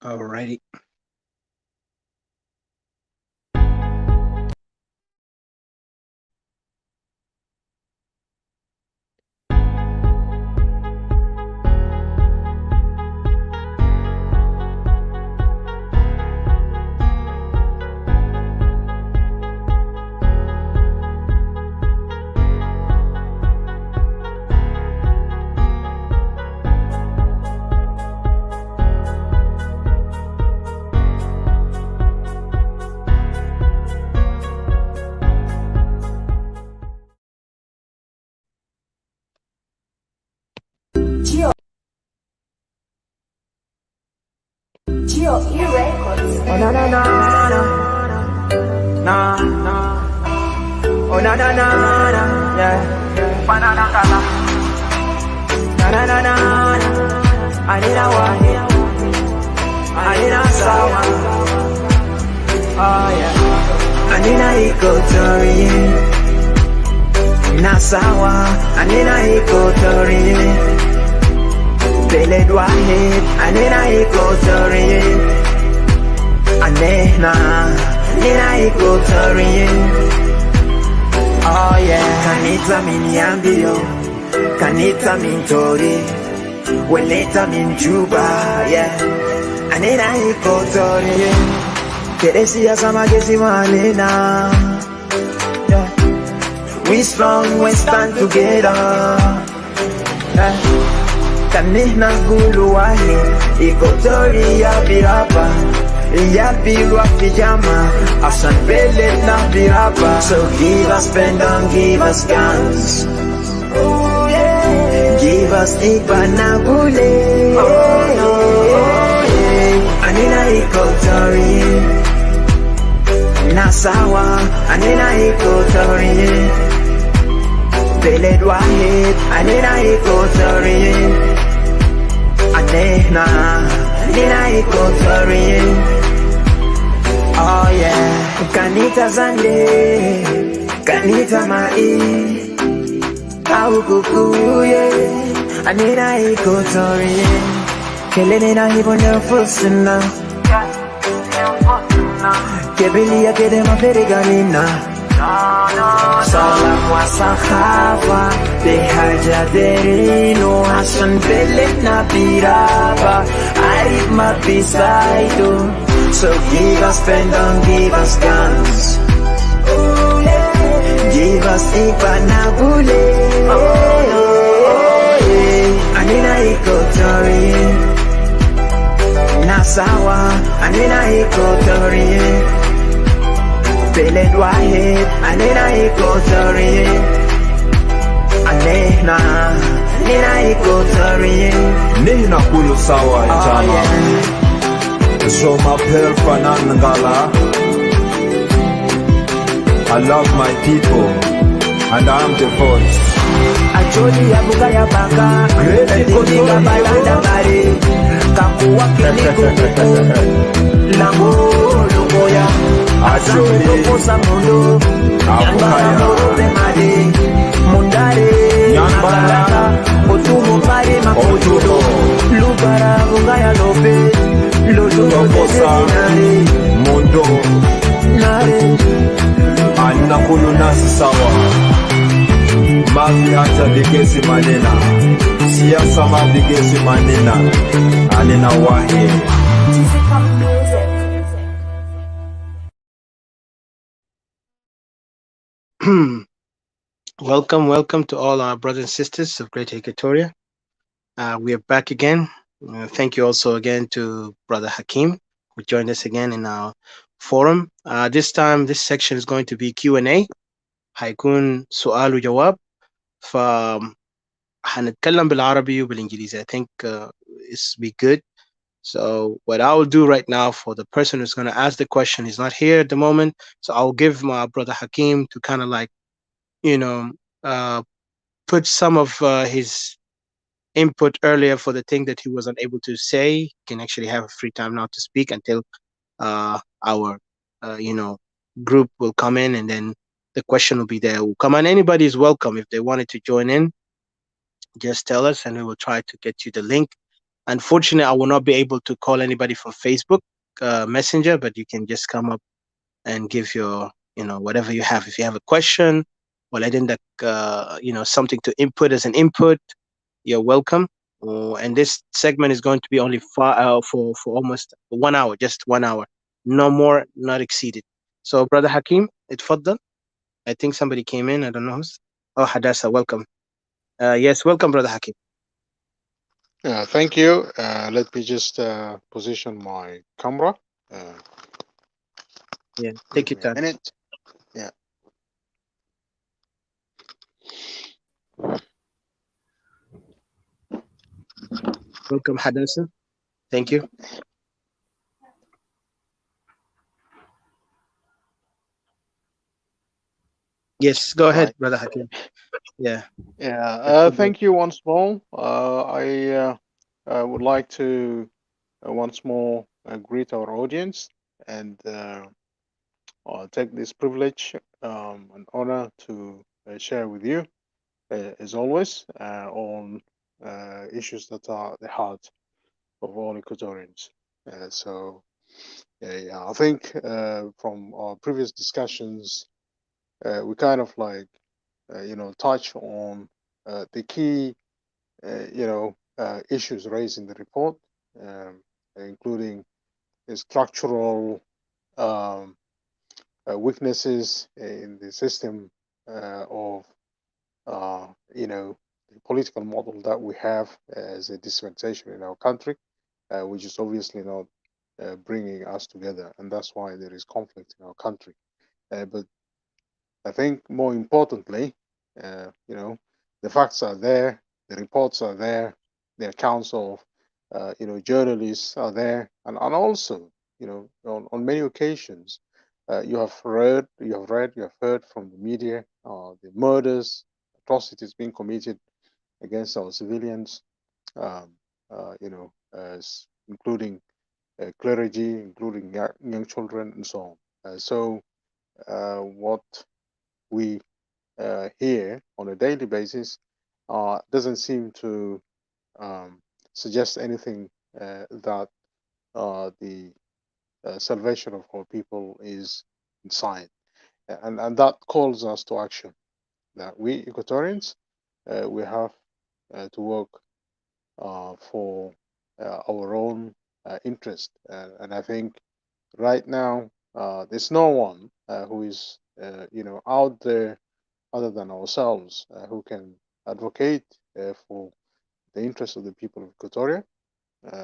Alrighty. GOE Records. Oh na na na na na na. Oh na na na na yeah. Banana kala. Na na na na na. Anina wahi. Anina sawa. Oh yeah. Anina Equatoria. Na sawa. Anina Equatoria. Beled wahid, anina Equatoria. Anena, anina Equatoria. Oh yeah, kanita miniambio, kanita mintori, weleta min juba, yeah. Anina Equatoria. Teresia samagesi manena. Yeah. We strong, we stand together. Yeah. Kanina gulu wahi, Equatoria biraba. Yapirwa pijama, asan bele na biraba. So give us pen, don't give us guns. Oh yeah. Give us ipanagule. Oh yeah. Anina Equatoria. Nasawa, anina Equatoria. Beled wahid, anina Equatoria. Anena, anina Equatoria. Oh yeah, kanita zande, kanita mai, au kukuye, anina Equatoria. Kelene na hibonyo fusina, kebili ya kede maferiganina. Salam wa sahaba, behajaderino, hasan bele na biraba, arif ma bisaido. So give us pen, don't give us guns. Oh yeah. Give us ipanagule. Oh yeah. Anina Equatoria. Nasawa, anina Equatoria. Beled wahid, anina Equatoria. Anena, anina Equatoria. Nina kulu sawa jama. So my pearl Fanangala. I love my people and I'm the voice. Acholi ya buka ya baka, Equatoria balanda bari, kakuwa kiliko kuku, lambo lumoya, Acholi posa mundo, nyambara morobe made, mundare, nyambara, otumo pare makotudo, lubara bunga ya lobe, lodo posa mundo, nare, anakulu nasi sawa. Mavi hata bigesi manena, siasa mabigesi manena, anina wahi. Physical music. Welcome to all our brothers and sisters of Great Equatoria. We are back again. Thank you also again to Brother Hakim, who joined us again in our forum. This time, this section is going to be Q&A. هيكون سؤال وجواب. هنتكلم بالعربي وبالإنجليزي. I think it's be good. So what I will do right now for the person who's going to ask the question, he's not here at the moment. So I'll give my brother Hakim to kind of like, you know, uh, put some of his input earlier for the thing that he wasn't able to say. He can actually have a free time now to speak until our, group will come in, and then the question will be there. Will come on. Anybody is welcome if they wanted to join in. Just tell us, and we will try to get you the link Unfortunately, I will not be able to call anybody from Facebook Messenger, but you can just come up and give your, whatever you have. If you have a question or letting the, something to input as an input, you're welcome. And this segment is going to be only for almost 1 hour, just 1 hour, no more, not exceeded. So, Brother Hakim, اتفضل. I think somebody came in. I don't know who's. Oh, Hadassah, welcome. Yes, welcome, Brother Hakim. Thank you. Let me just position my camera. Uh, Yeah, take Give your me a time. minute. Yeah. Welcome, Hadassah. Thank you. Yes, go ahead, Right. Brother Hakim. Yeah. Yeah. اتفضل. Thank you once more. I would like to once more greet our audience and take this privilege and honor to share with you, as always, on issues that are the heart of all Equatorians. So, yeah, I think from our previous discussions, we kind of like, touch on the key, issues raised in the report, um, including the structural um, weaknesses in the system of, the political model that we have as a dispensation in our country, which is obviously not bringing us together, and that's why there is conflict in our country. But I think more importantly, the facts are there, the reports are there, the accounts of, journalists are there, and also, on many occasions, you have heard from the media, the murders, atrocities being committed against our civilians, um, including clergy, including young children, and so on. What we here on a daily basis doesn't seem to um, suggest anything that the salvation of our people is in sight. And that calls us to action. That we Equatorians, we have to work for our own interest. And I think right now, there's no one who is, out there other than ourselves, who can advocate for the interests of the people of Equatoria.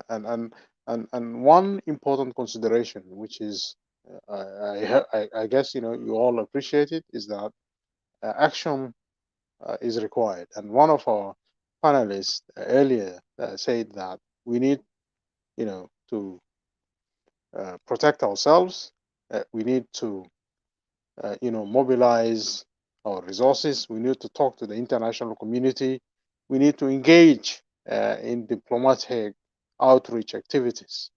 And one important consideration, which is, I guess you all appreciate it, is that action is required. And one of our panelists earlier said that we need, to protect ourselves. We need to mobilize our resources. We need to talk to the international community. We need to engage in diplomatic outreach activities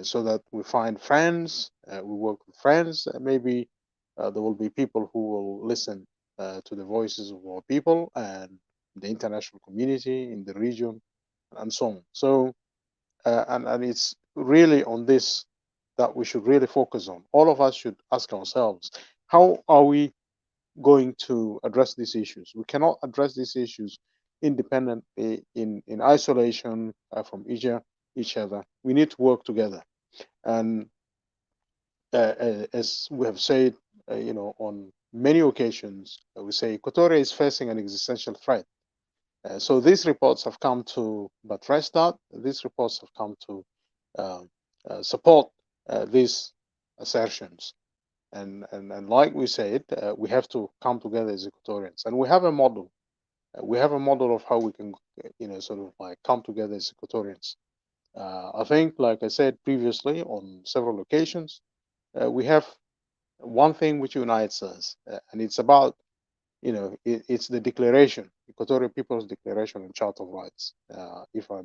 so that we find friends, we work with friends. Maybe there will be people who will listen to the voices of our people and the international community in the region and so on. So, and it's really on this that we should really focus on. All of us should ask ourselves, how are we going to address these issues? We cannot address these issues independently in isolation from each other. We need to work together. And as we have said, on many occasions, we say Equatoria is facing an existential threat. So these reports have come to buttress that. These reports have come to support these assertions. And like we said, we have to come together as Equatorians, and we have a model. We have a model of how we can, sort of like come together as Equatorians. I think, like I said previously on several occasions, we have one thing which unites us, and it's about, it's the declaration, Equatorial People's Declaration and Charter of Rights, if I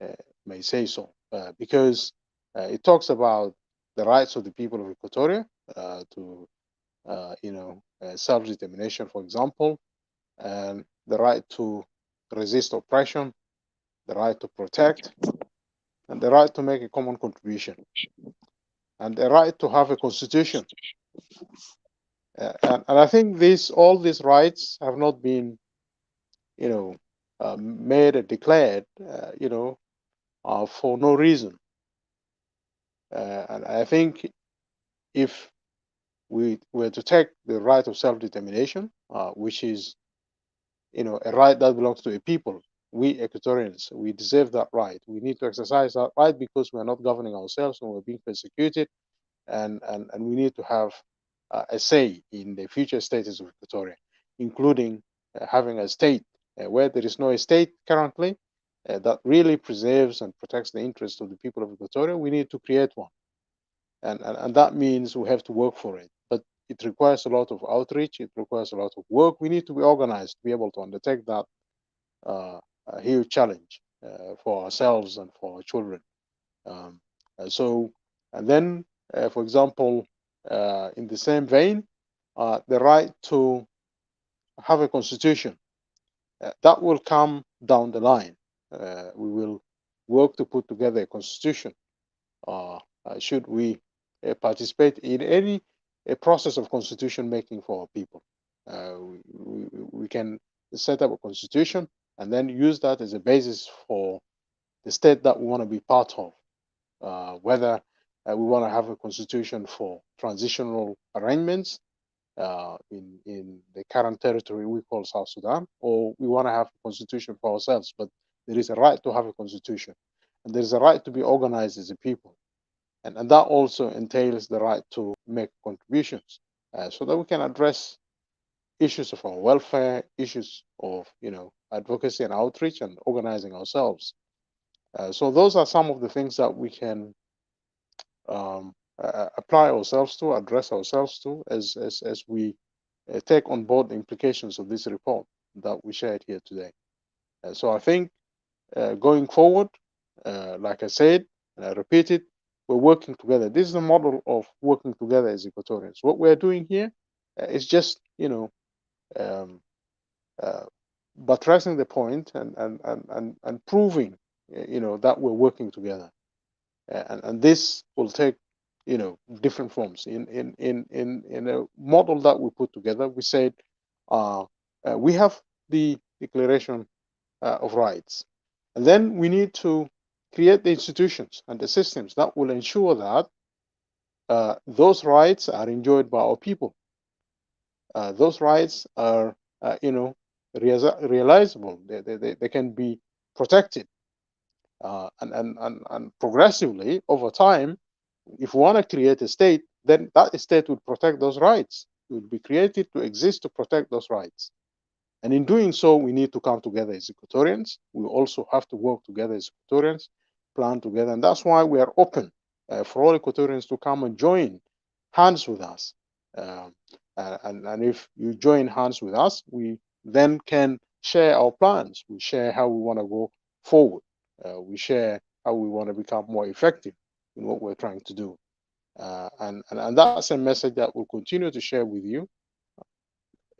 uh, may say so, because it talks about the rights of the people of Equatoria to, self-determination, for example, and the right to resist oppression, the right to protect, and the right to make a common contribution, and the right to have a constitution. And I think all these rights have not been, made and declared, for no reason. And I think if we were to take the right of self-determination, which is, a right that belongs to a people, we Equatorians, we deserve that right. We need to exercise that right because we are not governing ourselves and we're being persecuted, and we need to have a say in the future status of Equatoria, including having a state where there is no state currently that really preserves and protects the interests of the people of Equatoria. We need to create one, and that means we have to work for it. But it requires a lot of outreach. It requires a lot of work. We need to be organized to be able to undertake that a huge challenge for ourselves and for our children. Um, so, and then, for example, in the same vein, the right to have a constitution that will come down the line. We will work to put together a constitution. Should we participate in any process of constitution making for our people? We can set up a constitution and then use that as a basis for the state that we want to be part of. Whether we want to have a constitution for transitional arrangements in the current territory we call South Sudan, or we want to have a constitution for ourselves. But there is a right to have a constitution, and there is a right to be organized as a people, and that also entails the right to make contributions, so that we can address issues of our welfare, issues of advocacy and outreach, and organizing ourselves. So those are some of the things that we can apply ourselves to, address ourselves to, as we take on board the implications of this report that we shared here today. So I think going forward, like I said, and I repeat it, we're working together. This is a model of working together as Equatorians. What we're doing here is just, buttressing the point and proving, that we're working together. And this will take, different forms. In a model that we put together, we said we have the Declaration of Rights, and then we need to create the institutions and the systems that will ensure that those rights are enjoyed by our people. Those rights are, realizable. They can be protected, and progressively over time. If we want to create a state, then that state would protect those rights. It would be created to exist to protect those rights. And in doing so, we need to come together as Equatorians. We also have to work together as Equatorians, plan together. And that's why we are open for all Equatorians to come and join hands with us. And if you join hands with us, we then can share our plans. We share how we want to go forward. We share how we want to become more effective in what we're trying to do. And that's a message that we'll continue to share with you,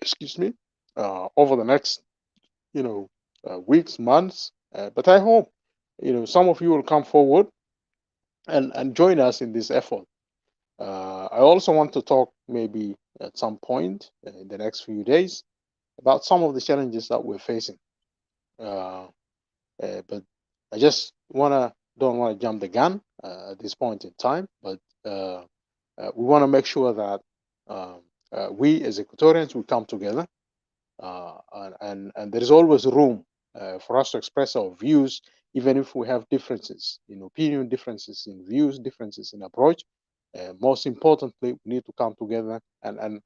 excuse me, over the next, weeks, months. But I hope, some of you will come forward and join us in this effort. I also want to talk maybe at some point in the next few days about some of the challenges that we're facing. But I just don't want to jump the gun at this point in time. But we want to make sure that we as Equatorians we come together, and there is always room for us to express our views, even if we have differences in opinion, differences in views, differences in approach. Most importantly, we need to come together and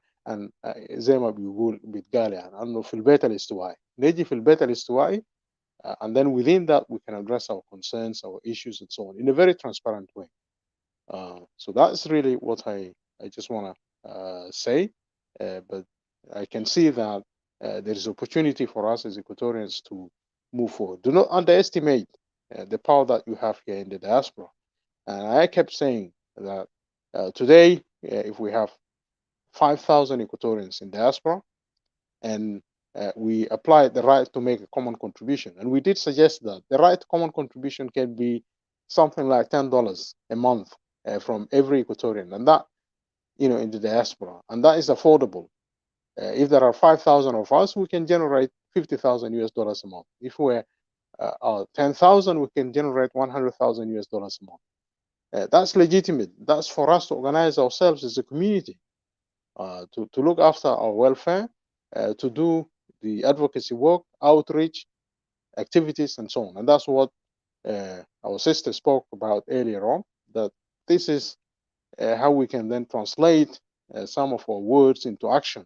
زي ما بيتقال يعني انه في البيت الاستوائي نجي في البيت الاستوائي, and then within that we can address our concerns, our issues, and so on in a very transparent way. So that's really what I just want to say. But I can see that there is opportunity for us as Equatorians to move forward. Do not underestimate the power that you have here in the diaspora. And I kept saying that today, if we have 5,000 Equatorians in diaspora, and we applied the right to make a common contribution. And we did suggest that the right to common contribution can be something like $10 a month from every Equatorian, and that, in the diaspora, and that is affordable. If there are 5,000 of us, we can generate 50,000 US dollars a month. If we're 10,000, we can generate 100,000 US dollars a month. That's legitimate. That's for us to organize ourselves as a community, to look after our welfare, to do the advocacy work, outreach activities, and so on. And that's what our sister spoke about earlier on, that this is how we can then translate some of our words into action.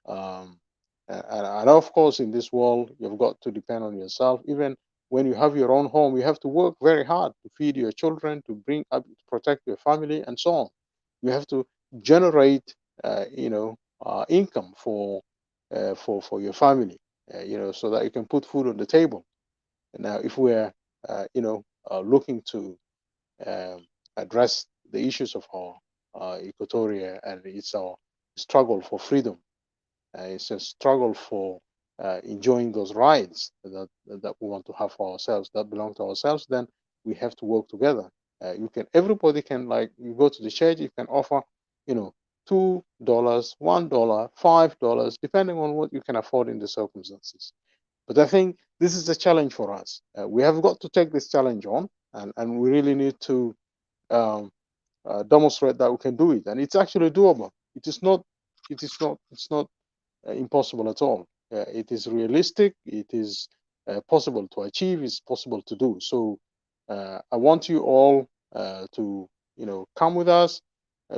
And of course, in this world, you've got to depend on yourself. Even when you have your own home, you have to work very hard to feed your children, to bring up, to protect your family, and so on. You have to generate, income for your family, so that you can put food on the table. And now, if we're, looking to address the issues of our Equatoria, and it's our struggle for freedom, it's a struggle for enjoying those rights that we want to have for ourselves, that belong to ourselves, then we have to work together. Everybody can, like, you go to the church, you can offer, $2, $1, $5, depending on what you can afford in the circumstances. But I think this is a challenge for us. We have got to take this challenge on, and we really need to demonstrate that we can do it, and it's actually doable. It's not impossible at all. It is realistic. It is possible to achieve. It's possible to do. So I want you all to come with us,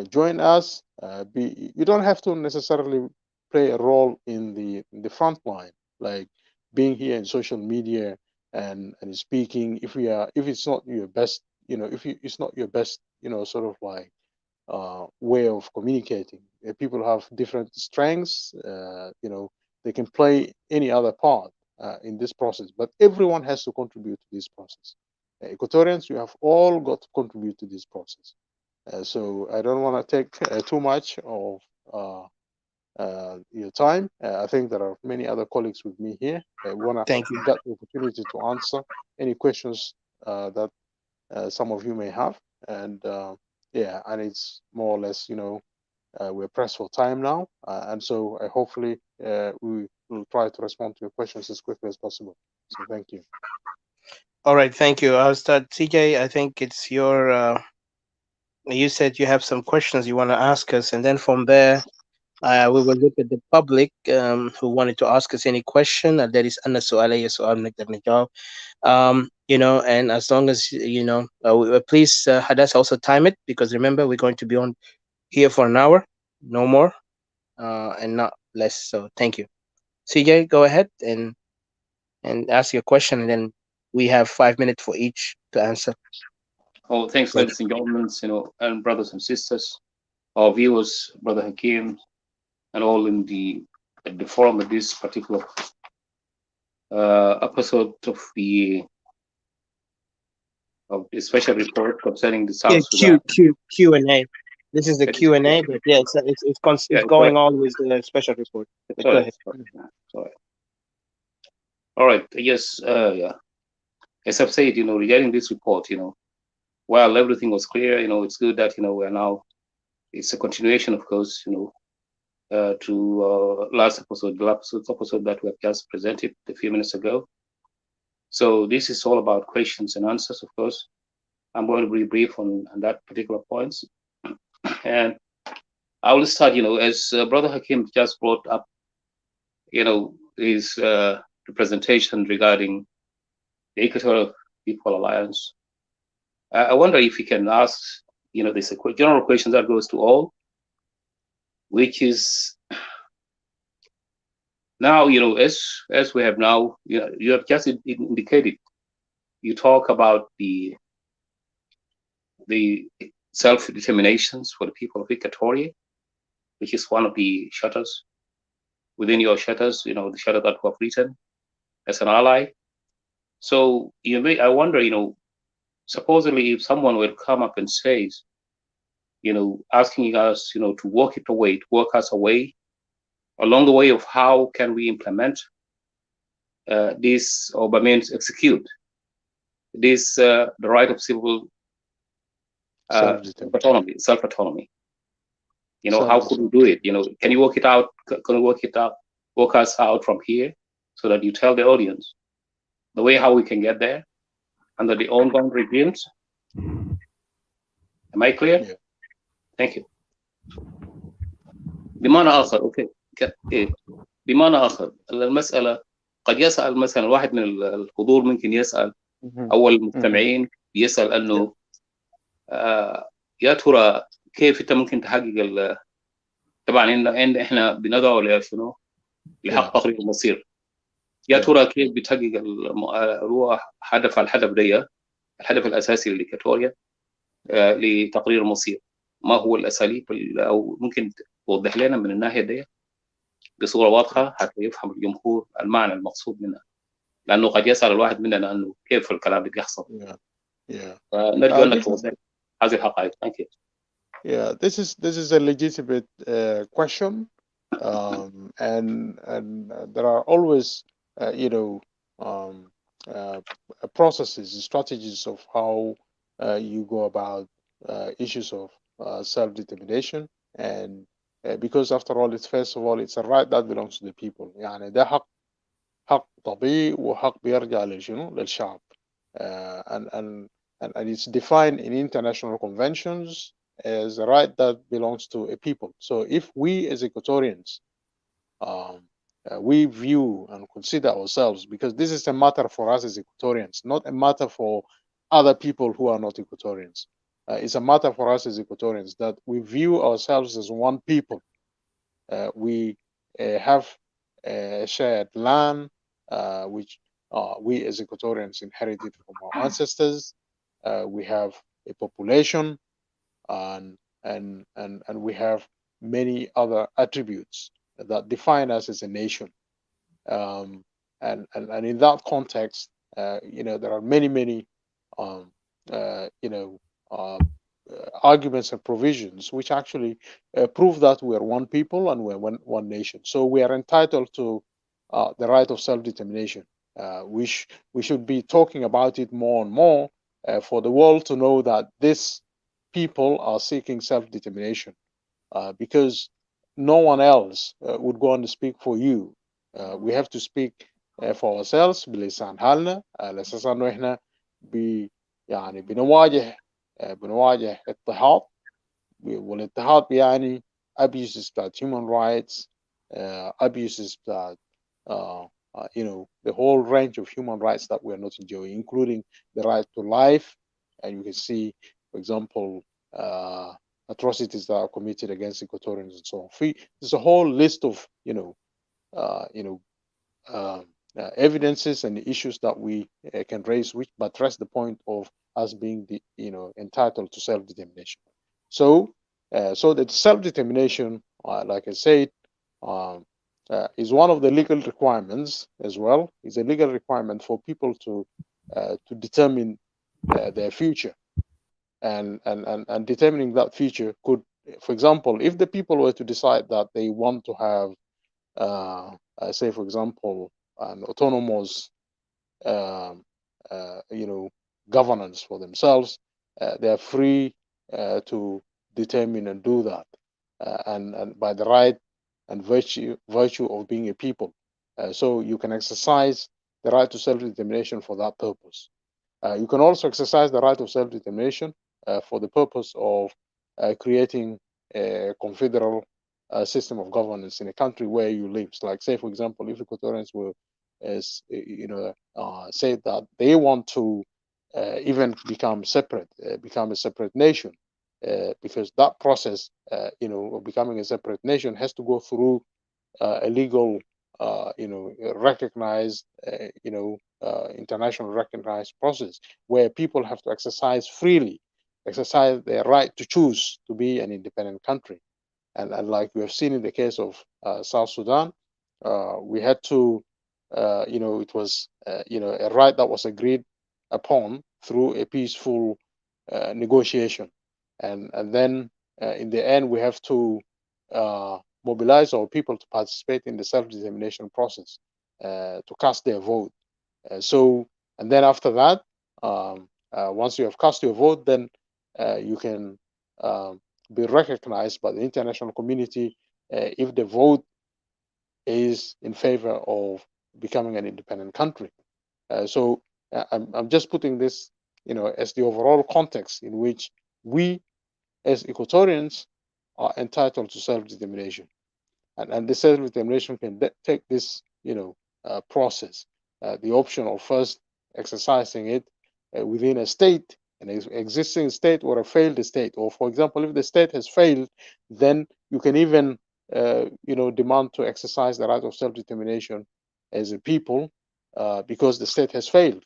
join us. You don't have to necessarily play a role in the front line, like being here in social media and speaking. If it's not your best, it's not your best, sort of like way of communicating. People have different strengths. They can play any other part in this process, but everyone has to contribute to this process. Equatorians, you have all got to contribute to this process. So I don't want to take too much of your time. I think there are many other colleagues with me here. We want Thank you. to get the opportunity to answer any questions that some of you may have. And and it's more or less, we're pressed for time now. And so hopefully we will try to respond to your questions as quickly as possible. So thank you. All right, thank you. I'll start. CJ, I think it's your. You said you have some questions you want to ask us, and then from there, we will look at the public who wanted to ask us any question. There is أنا سؤال أي سؤال نقدر نجاوب. And as long as please Hadas also time it, because remember we're going to be on here for an hour, no more, and not less. So thank you. CJ, go ahead and ask your question, and then we have 5 minutes for each to answer. Oh, thanks, Thank you. ladies and gentlemen, and brothers and sisters, our viewers, Brother Hakim, and all in the forum of this particular episode of the special report concerning the Yeah, South Sudan. Q&A. This is the That is Q&A, but yeah, it's going on with the special report. But go ahead. Sorry. All right. Yes. Yeah. As I've said, regarding this report, while everything was clear, it's good that we're now. It's a continuation, of course, to last episode, the last episode that we have just presented a few minutes ago. So this is all about questions and answers, of course. I'm going to be brief on that particular points. And I will start, as Brother Hakim just brought up, his presentation regarding the Equatorial People Alliance. I wonder if you can ask, this a general question that goes to all, which is now, as we have now, you have just indicated, you talk about the self-determinations for the people of Equatoria, which is one of the shutters within your shutters, the shutter that we have written as an ally. So I wonder, supposedly if someone will come up and says, asking us, to work us away along the way of how can we implement this, or by means execute this, the right of civil Self-determination. self-autonomy. How could we do it? Can you work it out? Can you work us out from here, so that you tell the audience the way how we can get there under the ongoing regimes? Am I clear? Yeah. Thank you. بمعنى آخر، أوكي، إيه، بمعنى آخر المسألة قد يسأل مثلا واحد من الحضور، ممكن يسأل أو المستمعين يسأل أنه يا ترى كيف أنت ممكن تحقق طبعا إن إحنا بندعو لشنو؟ لحق تقرير المصير. يا ترى كيف بتحقق هو الهدف ده، الهدف الأساسي لإكواتوريا لتقرير المصير؟ ما هو الأساليب، أو ممكن توضح لنا من الناحية دي بصورة واضحة حتى يفهم الجمهور المعنى المقصود منها، لأنه قد يسأل الواحد مننا أنه كيف الكلام ده بيحصل. نرجو أنك توضح هذه الحقائق. Thank you. Yeah, this is a legitimate question, and there are always processes, strategies of how you go about issues of self-determination, and because after all, first of all, it's a right that belongs to the people. يعني ده حق طبيعي وحق بيرجع للشعب, and it's defined in international conventions as a right that belongs to a people. So if we as Equatorians, we view and consider ourselves, because this is a matter for us as Equatorians, not a matter for other people who are not Equatorians. It's a matter for us as Equatorians that we view ourselves as one people. We have a shared land, which we as Equatorians inherited from our ancestors. We have a population, and we have many other attributes that define us as a nation. And in that context, there are many arguments and provisions which actually prove that we are one people and we're one nation. So we are entitled to the right of self-determination. We should be talking about it more and more for the world to know that these people are seeking self-determination, because no one else would go on to speak for you. We have to speak for ourselves بلسان حالنا, على أساس إنه إحنا بنواجه اضطهاد, والاضطهاد يعني abuses that human rights, abuses that the whole range of human rights that we are not enjoying, including the right to life. And you can see, for example, atrocities that are committed against Equatorians and so on. There's a whole list of evidences and issues that we can raise, which buttress the point of us being entitled to self-determination. So that self-determination, like I said, is one of the legal requirements as well. It's a legal requirement for people to determine their future, and determining that future could, for example, if the people were to decide that they want to have, say, for example, an autonomous, governance for themselves, they are free to determine and do that, and by the right and virtue of being a people. So you can exercise the right to self-determination for that purpose. You can also exercise the right of self-determination for the purpose of creating a confederal system of governance in a country where you live. Like, say, for example, if Equatorians were, say that they want to even become separate, become a separate nation, because that process, of becoming a separate nation has to go through a legal, recognized, international recognized process where people have to exercise their right to choose to be an independent country. And like we have seen in the case of South Sudan, we had to, it was, a right that was agreed upon through a peaceful negotiation. And then in the end, we have to mobilize our people to participate in the self-determination process, to cast their vote. And then after that, once you have cast your vote, then you can be recognized by the international community if the vote is in favor of becoming an independent country. I'm just putting this, as the overall context in which we, as Equatorians, are entitled to self-determination, and the self-determination can take this, process, the option of first exercising it within a state, an existing state or a failed state, or for example, if the state has failed, then you can even, demand to exercise the right of self-determination as a people, because the state has failed.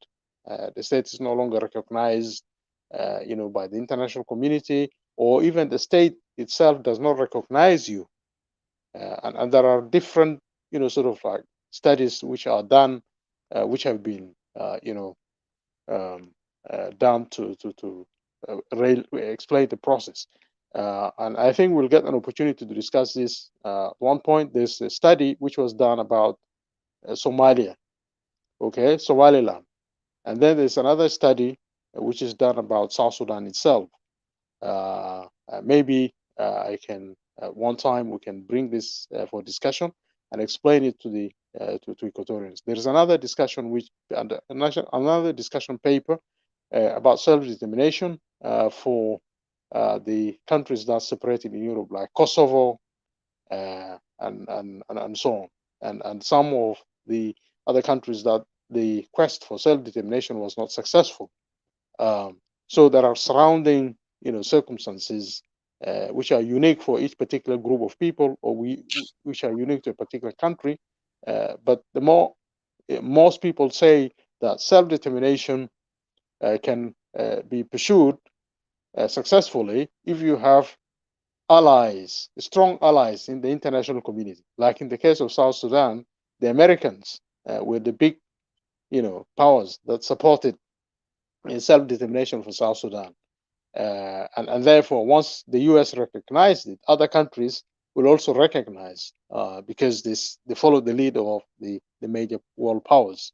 The state is no longer recognized, by the international community, or even the state itself does not recognize you. And there are different, sort of like studies which are done, which have been, done to explain the process. And I think we'll get an opportunity to discuss this. One point, there's a study which was done about Somalia, okay, Somaliland. And then there's another study which is done about South Sudan itself. Maybe I can, one time we can bring this for discussion and explain it to the to Equatorians. There is another discussion which another discussion paper about self-determination for the countries that separated in Europe, like Kosovo and so on, and some of the other countries that the quest for self-determination was not successful. So there are surrounding, circumstances which are unique for each particular group of people, or which are unique to a particular country. But most people say that self-determination can be pursued successfully if you have allies, strong allies in the international community. Like in the case of South Sudan, the Americans were the big, powers that supported self-determination for South Sudan. And therefore, once the US recognized it, other countries will also recognize, because they follow the lead of the major world powers.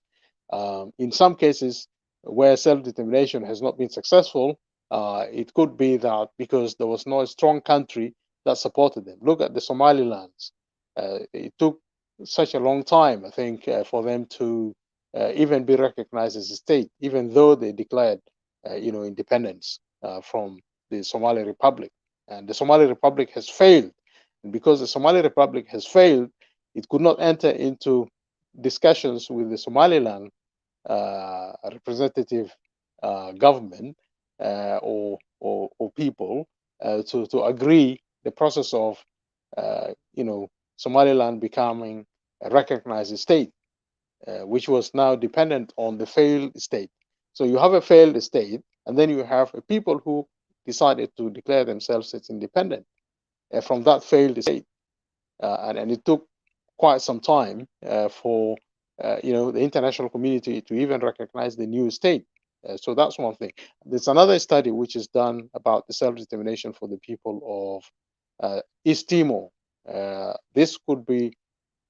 In some cases, where self-determination has not been successful, it could be that because there was no strong country that supported them. Look at the Somalilands. It took such a long time, I think, for them to even be recognized as a state, even though they declared, independence from the Somali Republic. And the Somali Republic has failed. And because the Somali Republic has failed, it could not enter into discussions with the Somaliland representative government or people to agree the process of Somaliland becoming a recognized state, which was now dependent on the failed state. So you have a failed state, and then you have a people who decided to declare themselves as independent from that failed state, and it took quite some time for the international community to even recognize the new state. So that's one thing. There's another study which is done about the self-determination for the people of East Timor. This could be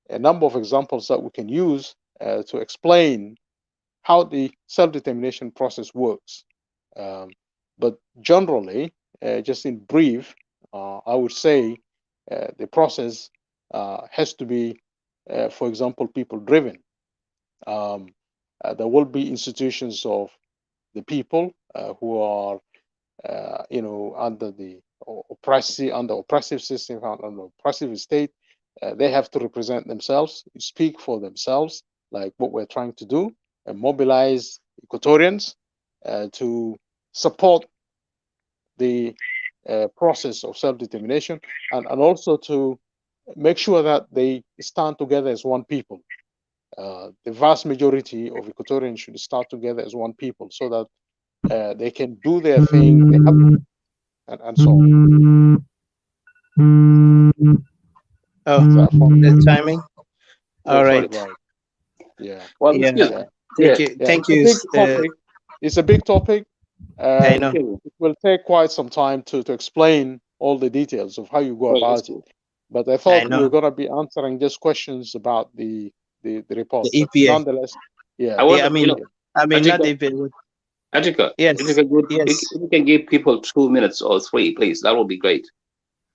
a number of examples that we can use to explain how the self-determination process works. But generally, just in brief, I would say the process has to be, for example, people-driven. There will be institutions of the people who are, under the oppressive system, under oppressive state. They have to represent themselves, speak for themselves, like what we're trying to do, and mobilize Equatorians to support the process of self-determination, and also to make sure that they stand together as one people. The vast majority of Equatorians should start together as one people, so that they can do their thing, they have, and so on. Oh, the timing. All Sorry. right. Right. Yeah. Well, Yeah. still, Thank yeah, you. Yeah. Thank It's a you. big topic. It's a big topic, I and know. still, it will take quite some time to explain all the details of how you go well, about it. still, But I I thought we know were going to be answering just questions about the the report. But EPA. nonetheless, I yeah, Yeah, want I you mean, know, not Ajika, the EPA. Ajika, if you Yes, can give, yes. if you can give people 2 minutes or three, please, that would be great.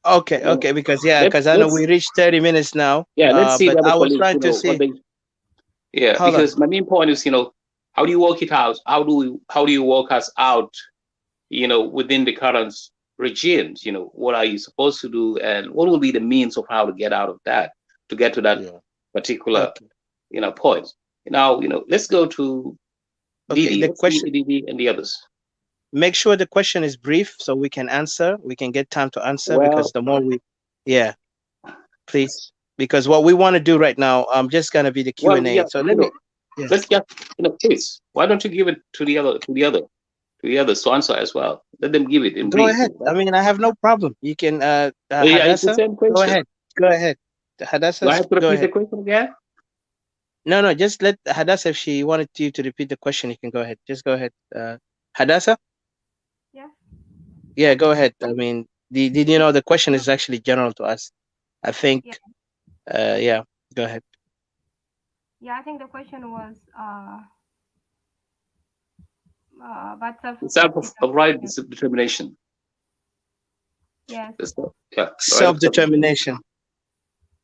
Okay, You know, okay. Because yeah, let's because I know let's we reached 30 minutes now. yeah, let's see But the other I was colleagues, trying to what see. they yeah, Hold on. because my main point is, how do you work it out? How do you work us out, within the current regimes? What are you supposed to do, and what will be the means of how to get out of that, to get to that yeah. particular, Okay. point. Now, let's go to Okay, Didi. the Let's see question. Didi and the others. Make sure the question is brief so we can answer. We can get time to answer because Well, the more we, yeah, please. Because what we want to do right now, just gonna be the Q well, and A. yeah, So let me. Yeah. let's just, please. Why don't you give it to the others to answer as well? Let them give it in Go brief. ahead. I mean, I have no problem. You can, Yeah, it's the Hadassah, same go question. ahead. Go ahead. Do Hadassah, I have to go repeat the ahead. question again? No, no, just let Hadassah, if she wanted you to repeat the question, you can go ahead. Just go ahead. Hadassah? Yeah. Yeah, go ahead. I mean, did you know the question is actually general to us? I think, Yeah. yeah, go ahead. Yeah. I think the question was about self It's out of right determination. determination. Yes. Yeah, the right of Self-determination.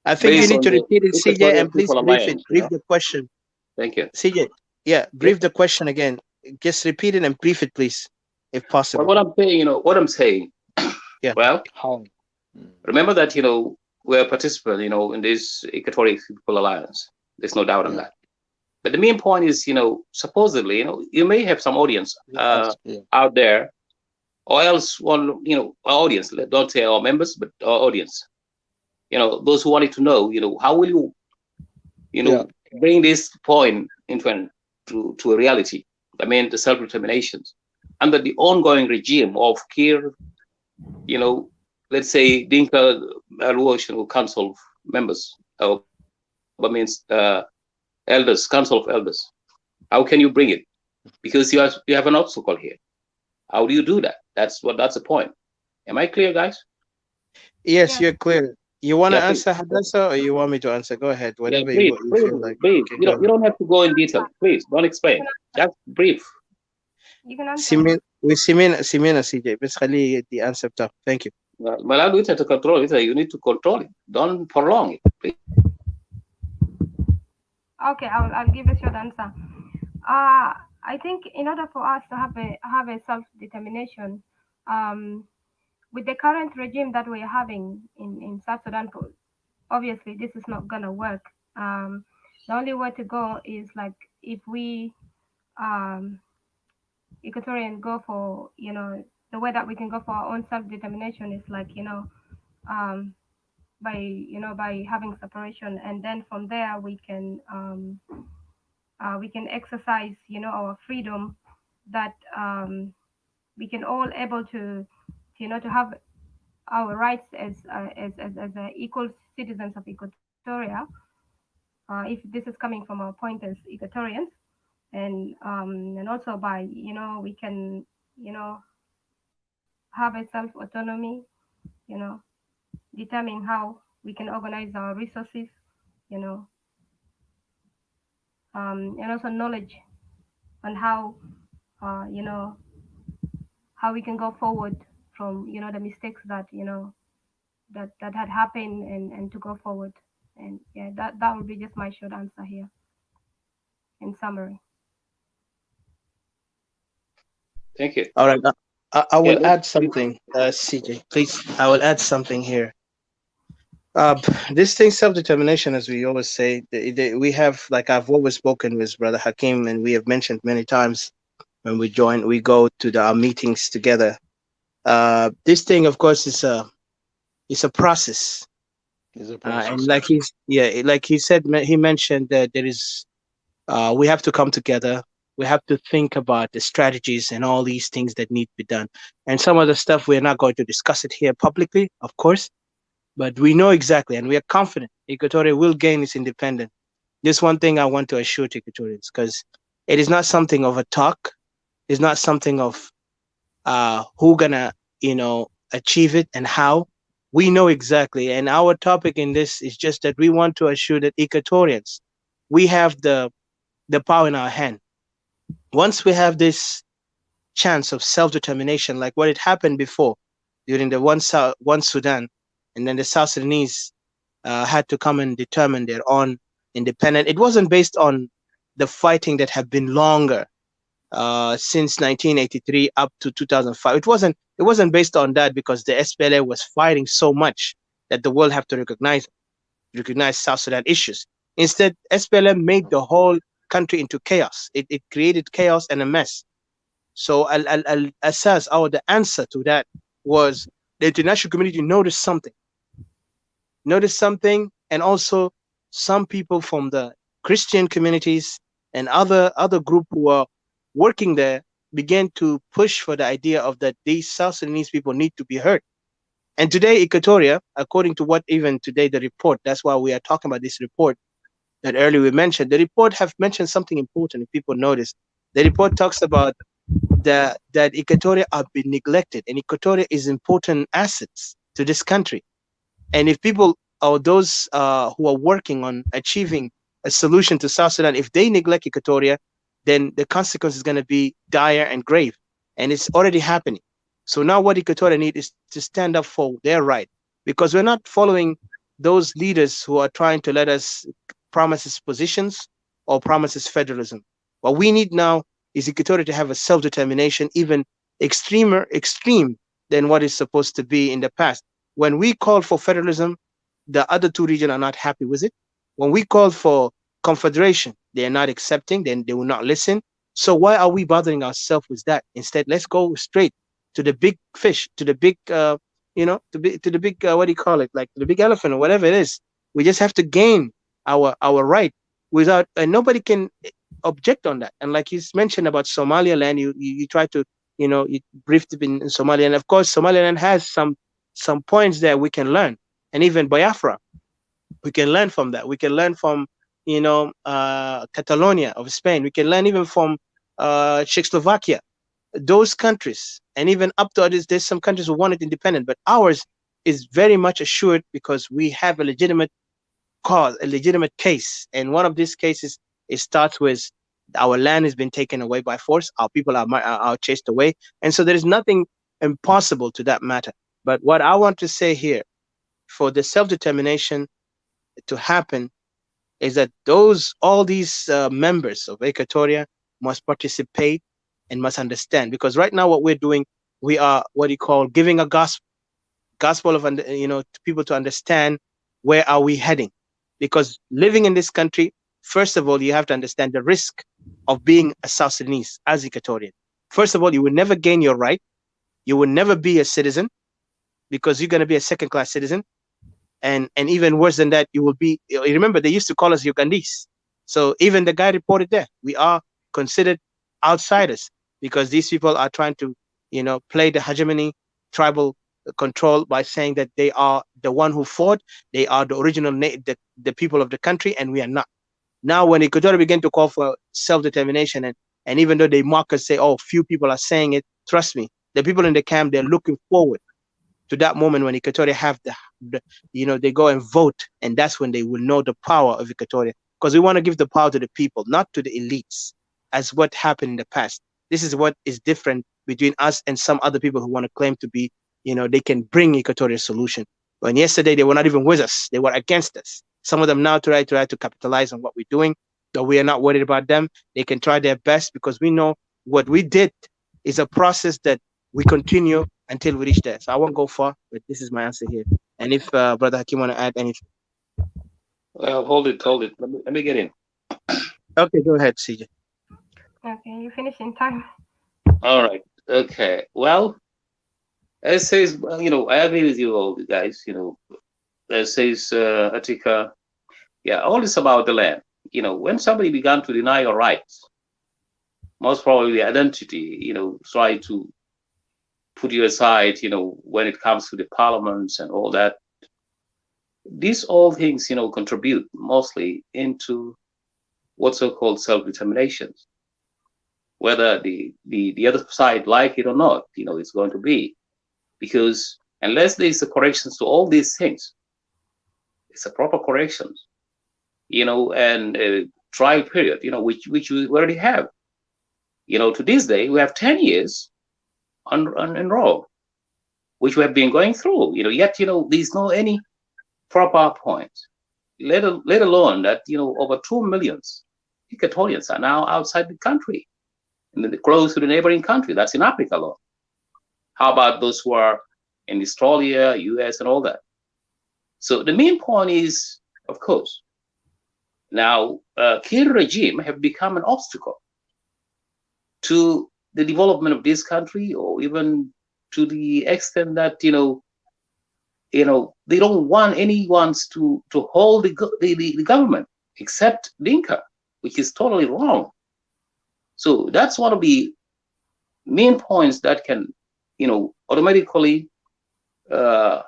I think you based need on to the repeat it, CJ, Equatorial and please People brief it. Alliance. Brief the question. Thank you. CJ, yeah, Yeah. brief the question again. Just repeat it and brief it, please, if Well, possible. what I'm saying, Yeah. well, How? Mm. remember that, we're a participant, in this Equatorial People Alliance. There's no doubt on Yeah. that. But the main point is, supposedly, you may have some audience Yes. Yeah. out there, or else one, our audience, don't say our members, but our audience, those who wanted to know, how will you, Yeah. bring this point to a reality? I mean, the self-determination under the ongoing regime of Kir, you know, let's say Dinka Riogion Council members, means elders, Council of Elders. How can you bring it? Because you have an obstacle here. How do you do that? That's the point. Am I clear, guys? Yes, Yes. you're clear. You want to Yeah, please. answer, Hadassah, or you want me to answer? Go ahead. Yeah, Whatever brief, you brief, feel like. brief. Okay, You go don't you ahead. don't have to go in detail. Please don't You explain. can answer. Just brief. You can answer. سيمين وسيمينا CJ بس خليه يدي answer بتاعه. Thank you. Maladu it to control it. You need to control it. Don't prolong it, please. Okay. I'll give a short answer. I think in order for us to have a self determination, with the current regime that we're having in South Sudan, obviously this is not gonna work. The only way to go is like if we Equatorian go for the way that we can go for our own self determination is like by having separation, and then from there we can exercise our freedom that we can all able to have our rights as equal citizens of Equatoria, if this is coming from our point as Equatorians, and also by we can have a self autonomy, you know determine how we can organize our resources, you know and also knowledge on how we can go forward from the mistakes that that had happened, and to go forward. And yeah, that would be just my short answer here in summary. Thank you. All right. I Yeah, will add something, CJ. Please, I will add something here. Uh, this thing, self-determination, as we always say, we have, like I've always spoken with Brother Hakim, and we have mentioned many times when we go to our meetings together. This thing, of course, is a process. It's a And process. like like he said, he mentioned that we have to come together. We have to think about the strategies and all these things that need to be done. And some of the stuff we're not going to discuss it here publicly, of course, but we know exactly and we are confident Equatoria will gain its independence. This one thing I want to assure to Equatorians, because it is not something of a talk. It's not something of who gonna achieve it and how. We know exactly. And our topic in this is just that we want to assure that Equatorians, we have the power in our hand. Once we have this chance of self-determination, like what had happened before during the one Sudan, and then the South Sudanese had to come and determine their own independence. It wasn't based on the fighting that had been longer since 1983 up to 2005. It wasn't based on that because the SPLA was fighting so much that the world have to recognize South Sudan issues. Instead, SPLM made the whole country into chaos. It created chaos and a mess. So Al Assas, the answer to that was the international community noticed something, and also some people from the Christian communities and other group who are working there began to push for the idea of that these South Sudanese people need to be heard. And today, Equatoria, according to what even today the report, that's why we are talking about this report that earlier we mentioned. The report have mentioned something important. If people notice, the report talks about that Equatoria are being neglected, and Equatoria is important assets to this country. And if people or those who are working on achieving a solution to South Sudan, if they neglect Equatoria, then the consequence is going to be dire and grave. And it's already happening. So now what Equatoria need is to stand up for their right, because we're not following those leaders who are trying to let us promises positions or promises federalism. What we need now is Equatoria to have a self-determination, even extreme than what is supposed to be in the past. When we call for federalism, the other two regions are not happy with it. When we call for confederation, they are not accepting, then they will not listen. So why are we bothering ourselves with that? Instead, let's go straight to the big fish, to the big, to the big, what do you call it? Like the big elephant or whatever it is. We just have to gain our right without, and nobody can object on that. And like you mentioned about Somaliland, you try to, you briefed in Somaliland. Of course, Somaliland has some points that we can learn, and even Biafra, we can learn from that. We can learn from Catalonia of Spain. We can learn even from Czechoslovakia, those countries, and even up to others. There's some countries who want it independent, but ours is very much assured because we have a legitimate cause, a legitimate case. And one of these cases, it starts with our land has been taken away by force, our people are chased away, and so there is nothing impossible to that matter. But what I want to say here, for the self-determination to happen, is that all these members of Equatoria must participate and must understand. Because right now what we're doing, we are what you call giving a gospel of to people to understand where are we heading. Because living in this country, first of all, you have to understand the risk of being a South Sudanese as Equatorian. First of all, you will never gain your right. You will never be a citizen, because you're going to be a second-class citizen. And even worse than that, you will be, remember, they used to call us Ugandese. So even the guy reported there, we are considered outsiders because these people are trying to, play the hegemony, tribal control by saying that they are the one who fought, they are the original, the people of the country, and we are not. Now, when Equatorial began to call for self-determination, and even though they mock us, say, oh, few people are saying it, trust me, the people in the camp, they're looking forward to that moment when Equatoria have they go and vote, and that's when they will know the power of Equatoria. Because we want to give the power to the people, not to the elites, as what happened in the past. This is what is different between us and some other people who want to claim to be, they can bring Equatoria solution. When yesterday they were not even with us, they were against us. Some of them now try to capitalize on what we're doing, though we are not worried about them. They can try their best because we know what we did is a process that we continue until we reach there. So I won't go far, but this is my answer here. And if Brother Hakim want to add anything. Well, hold it. Let me get in. Okay, go ahead, CJ. Okay, you finish in time. All right. Okay. Well, as says, I agree with you all, guys. As says Atika, yeah, all this about the land. When somebody began to deny your rights, most probably the identity, try to put you aside, when it comes to the parliaments and all that. These all things, contribute mostly into what's so-called self-determination. Whether the other side like it or not, it's going to be. Because unless there is a corrections to all these things. It's a proper corrections, and trial period, which we already have. To this day, we have 10 years in row, which we have been going through, yet, there's no any proper point, let alone that, over 2 million Equatorians are now outside the country, and then close to the neighboring country. That's in Africa alone. How about those who are in Australia, US, and all that? So the main point is, of course, now Kir regime have become an obstacle to the development of this country, or even to the extent that they don't want anyone to hold the government except Dinka, which is totally wrong. So that's one of the main points that can automatically tell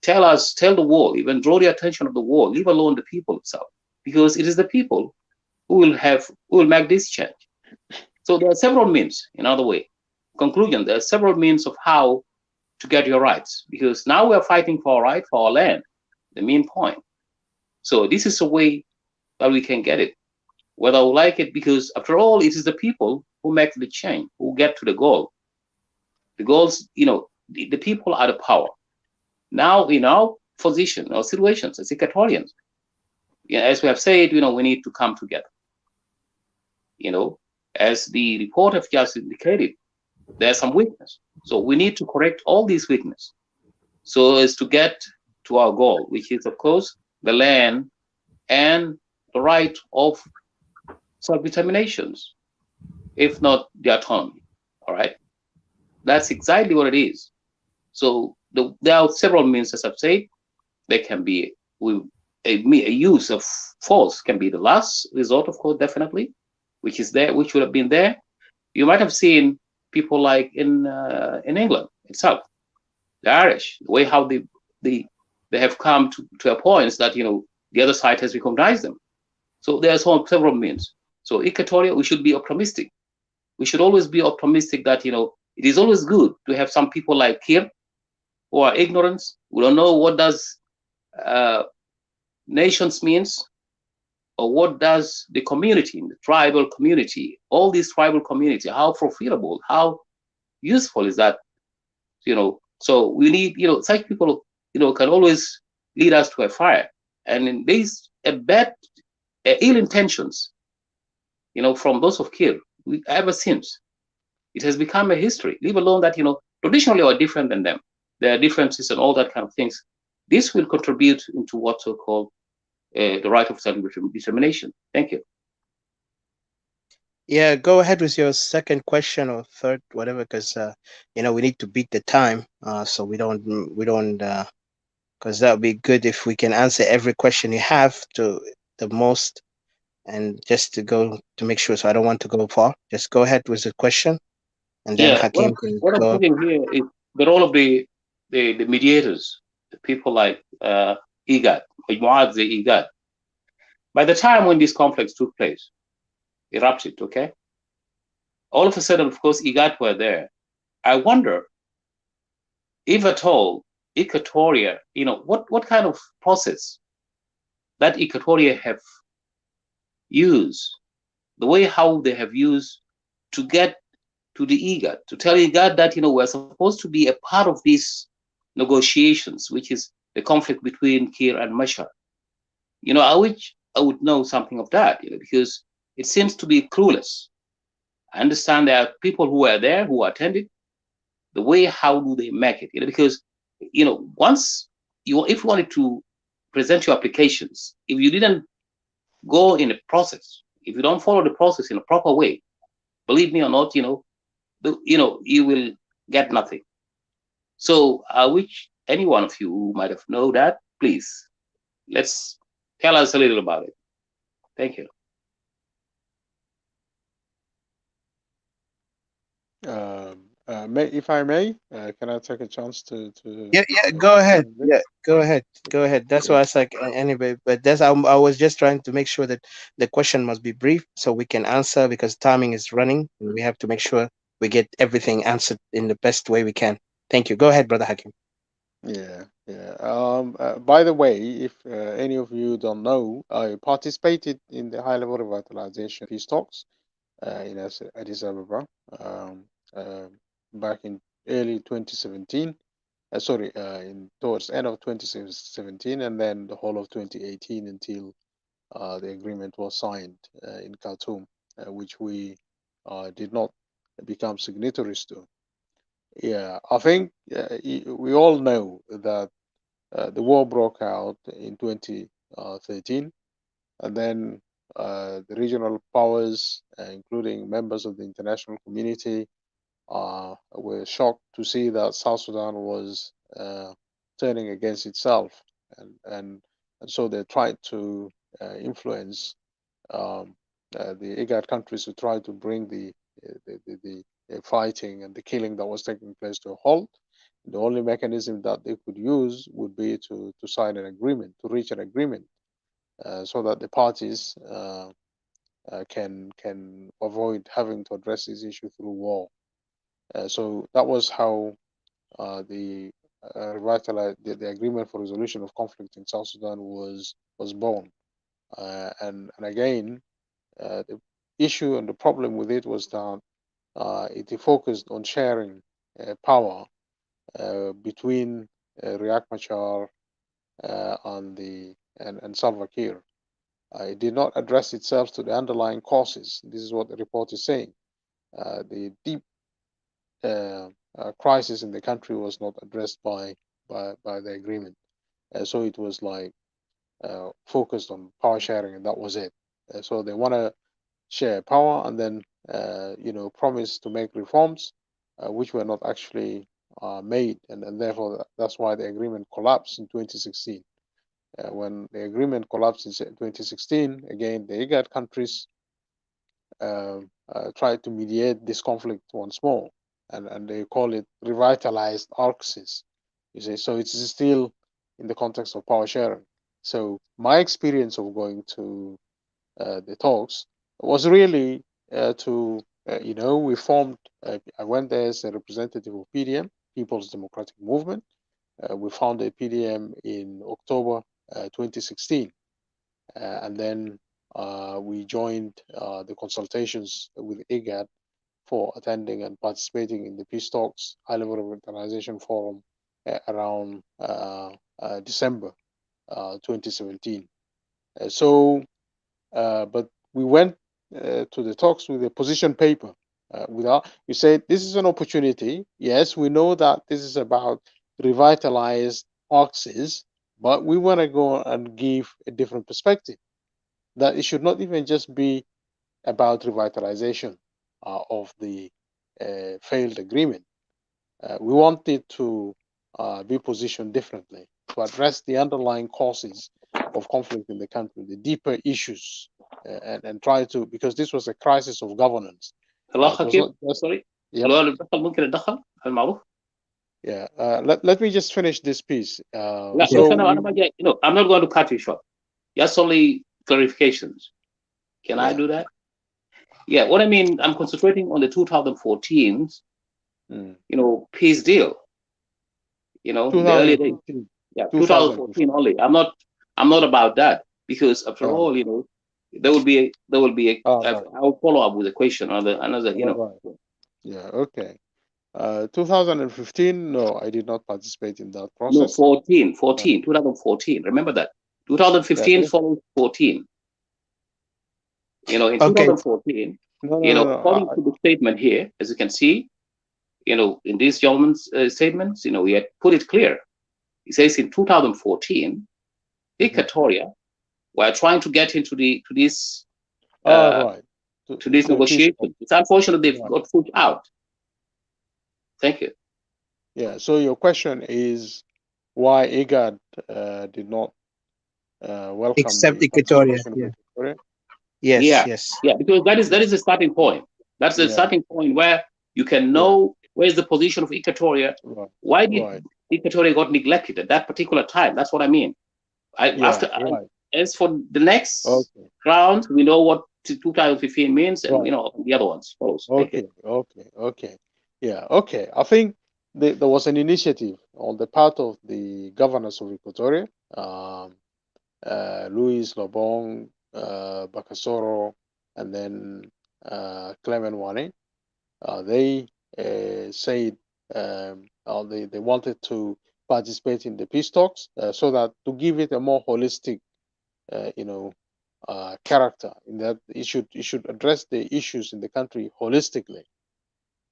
the world, even draw the attention of the world, leave alone the people itself, because it is the people who will make this change. So there are several means. In other way, conclusion, there are several means of how to get your rights, because now we are fighting for our right, for our land, the main point. So this is a way that we can get it, whether we like it, because after all, it is the people who make the change, who get to the goal. The goals, the people are the power. Now, in our position or situations as Equatorians, as we have said, we need to come together. As the report have just indicated, there's some weakness. So we need to correct all these weaknesses so as to get to our goal, which is, of course, the land and the right of self-determinations, if not the autonomy. All right? That's exactly what it is. So there are several means, as I've said. There can be a use of force can be the last resort, of course, definitely, which would have been there. You might have seen people like in England itself, the Irish, the way how they have come to a point that the other side has recognized them. So there are several means. So Equatoria, we should be optimistic. We should always be optimistic that it is always good to have some people like Kir who are ignorant, who don't know what does nations means, or what does the community, the tribal community, all these tribal community, how profitable, how useful is that? So we need, such people, can always lead us to a fire. And in these ill intentions, from those of Kir, ever since, it has become a history, leave alone that, traditionally are different than them. There are differences and all that kind of things. This will contribute into what's so-called the right of self-determination. Thank you. Yeah, go ahead with your second question or third, whatever, because we need to beat the time, so we don't, because that would be good if we can answer every question you have to the most, and just to make sure. So I don't want to go far. Just go ahead with the question, and then Yeah, Hakim can what I'm go. putting here is the role of the mediators, the people like IGAD, Majmuad the IGAD. By the time when this conflict took place, erupted, okay? All of a sudden, of course, IGAD were there. I wonder if at all Equatoria, what kind of process that Equatoria have used, the way how they have used to get to the IGAD, to tell IGAD that, we're supposed to be a part of these negotiations, which is the conflict between Kir and Mashar. I would know something of that, because it seems to be clueless. I understand there are people who are there, who attended. The way how do they make it? Because once if you wanted to present your applications, if you didn't go in a process, if you don't follow the process in a proper way, believe me or not, you will get nothing. So I wish any one of you who might have known that, please, let's tell us a little about it. Thank you. If I may, can I take a chance to? Yeah, go ahead. Yeah, go ahead. That's why I was like, anyway. But I was just trying to make sure that the question must be brief so we can answer, because timing is running and we have to make sure we get everything answered in the best way we can. Thank you. Go ahead, Brother Hakim. Yeah, yeah. By the way, if any of you don't know, I participated in the high-level revitalization peace talks in Addis Ababa um, uh, back in early 2017. Sorry, in towards the end of 2017, and then the whole of 2018 until the agreement was signed in Khartoum, which we did not become signatories to. Yeah, I think we all know that the war broke out in 2013, and then the regional powers, including members of the international community, were shocked to see that South Sudan was turning against itself, and so they tried to influence um, the IGAD countries to try to bring the fighting and the killing that was taking place to a halt. The only mechanism that they could use would be to sign an agreement, to reach an agreement, so that the parties can avoid having to address this issue through war. So that was how the the agreement for resolution of conflict in South Sudan was born. And again, the issue and the problem with it was that it focused on sharing power between Riek Machar and Salva Kiir. It did not address itself to the underlying causes. This is what the report is saying. The deep crisis in the country was not addressed by the agreement. So it was like focused on power sharing, and that was it. So they want to share power and then promise to make reforms, which were not actually made, and therefore that's why the agreement collapsed in 2016. When the agreement collapsed in 2016, again the IGAD countries tried to mediate this conflict once more, and they call it revitalized ARCSIS. You see, so it's still in the context of power sharing. So my experience of going to the talks was really we formed. I went there as a representative of PDM, People's Democratic Movement. We founded PDM in October 2016, and then we joined the consultations with IGAD for attending and participating in the Peace Talks High-Level Revitalization Forum around December 2017. But we went to the talks with a position paper. We said this is an opportunity. Yes, we know that this is about revitalized ARCSIS, but we want to go and give a different perspective. That it should not even just be about revitalization of the failed agreement. We want it to be positioned differently, to address the underlying causes of conflict in the country, the deeper issues, and try to, because this was a crisis of governance. الله It was حكيم not just, سوري yep, لو أنا بدخل ممكن أتدخل المعروف yeah. Let me just finish this piece. لا Yes. شوف So أنا ما جاي I'm not going to cut you short, just only clarifications. Can I yeah, do that? Yeah, what I mean, I'm concentrating on the 2014 peace deal, the early days. 2015, Yeah, 2015. 2014 only. I'm not about that, because after all, there will be Right, I'll follow up with a question, another right. Yeah, okay. 2015, no, I did not participate in that no, process. 2014. Remember that. 2015 Yeah, follows 14. In Okay. 2014, no. according to the statement here, as you can see, in this gentleman's statements, we had put it clear. He says in 2014, Equatoria were trying to get into this right. to this To a peace negotiation. talk. It's unfortunate they've Right. got pushed out. Thank you. Yeah. So your question is why IGAD did not welcome Except the Equatoria. participation of Yeah. Equatoria? Yes. Yeah, Yes. yeah, because that Yeah. is the starting point. That's the Yeah. starting point where you can Yeah. know where's the position of Equatoria. Right. Why did Right. Equatoria got neglected at that particular time? That's what I mean. Yeah. Right. As for the next Okay. round, we know what 2015 means, and Right. the other ones follows. Thank you. Okay. Okay. Okay. Yeah. Okay. I think there was an initiative on the part of the governors of Equatoria, Luis Lobong, Bakasoro, and then Clement Wane. They said they wanted to participate in the peace talks so that to give it a more holistic, character, in that it should address the issues in the country holistically.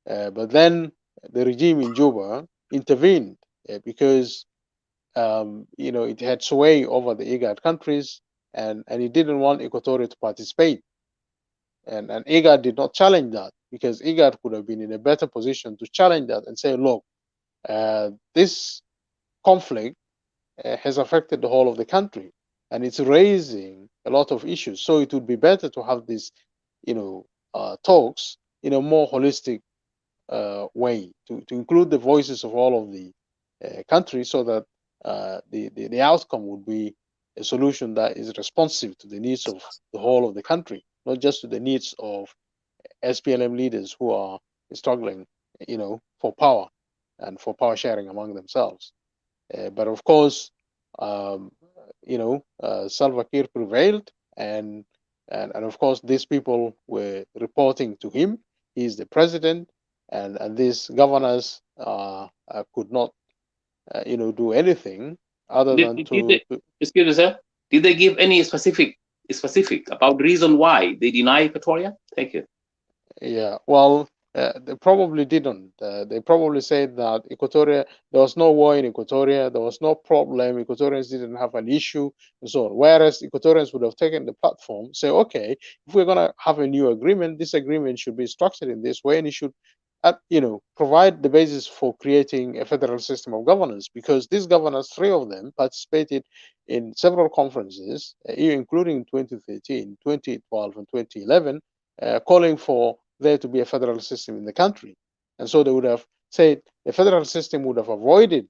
But then the regime in Juba intervened because it had sway over the IGAD countries, and it didn't want Equatoria to participate. And IGAD did not challenge that, because IGAD could have been in a better position to challenge that and say, look, this conflict has affected the whole of the country, and it's raising a lot of issues. So it would be better to have these, talks in a more holistic way, to include the voices of all of the countries, so that the outcome would be a solution that is responsive to the needs of the whole of the country, not just to the needs of SPLM leaders who are struggling, for power and for power sharing among themselves. But of course, Salva Kiir prevailed, and of course these people were reporting to him. He's the president, and these governors could not, do anything other than excuse me, sir. Did they give any specific about the reason why they deny Equatoria? Thank you. Yeah, well, they probably didn't. They probably said that Equatoria, there was no war in Equatoria, there was no problem, Equatorians didn't have an issue, and so on. Whereas Equatorians would have taken the platform, say, okay, if we're going to have a new agreement, this agreement should be structured in this way, and it should, provide the basis for creating a federal system of governance, because these governors, 3 of them, participated in several conferences, including 2013, 2012, and 2011, calling for there to be a federal system in the country. And so they would have said the federal system would have avoided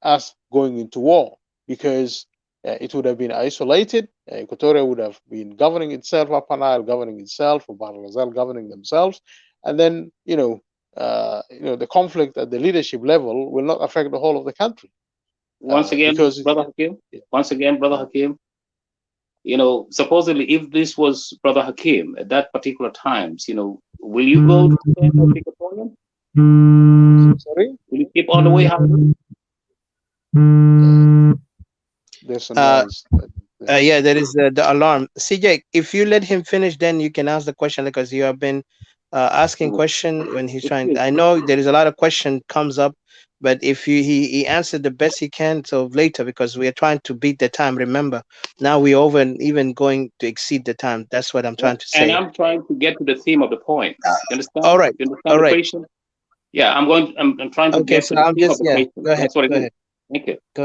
us going into war, because it would have been isolated. Equatoria would have been governing itself, Upper Nile governing itself, or Bahr el Ghazal governing themselves. And then, the conflict at the leadership level will not affect the whole of the country. Once again, Brother Hakim, supposedly if this was Brother Hakim at that particular times, will you go to the Equatorian? Sorry? Will you keep on the way? There's a noise. Yeah, there is the alarm. CJ, if you let him finish, then you can ask the question, because you have been asking question when he's trying. I know there is a lot of question comes up, but if he answered the best he can, so later, because we are trying to beat the time. Remember, now we're over and even going to exceed the time. That's what I'm trying to say. And I'm trying to get to the theme of the point. You understand? All right. You understand the question? Yeah, I'm trying to get to the theme of the question. Go ahead. That's what go it ahead. is. Thank you. Go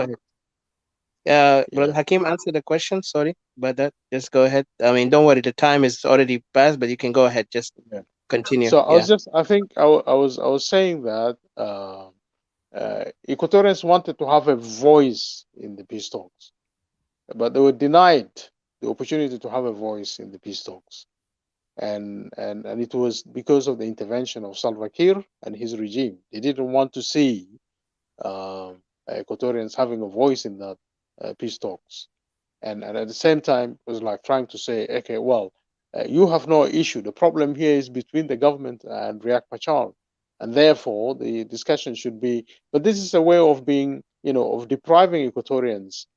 ahead. Brother Hakim, answer the question. Sorry about that. Just go ahead. I mean, don't worry. The time is already passed, but you can go ahead. Just continue. So I think I was saying that Equatorians wanted to have a voice in the peace talks, but they were denied the opportunity to have a voice in the peace talks, and it was because of the intervention of Salva Kiir and his regime. They didn't want to see Equatorians having a voice in that peace talks, and at the same time it was like trying to say, okay, well, you have no issue. The problem here is between the government and Riek Machar, and therefore the discussion should be. But this is a way of being, of depriving Equatorians,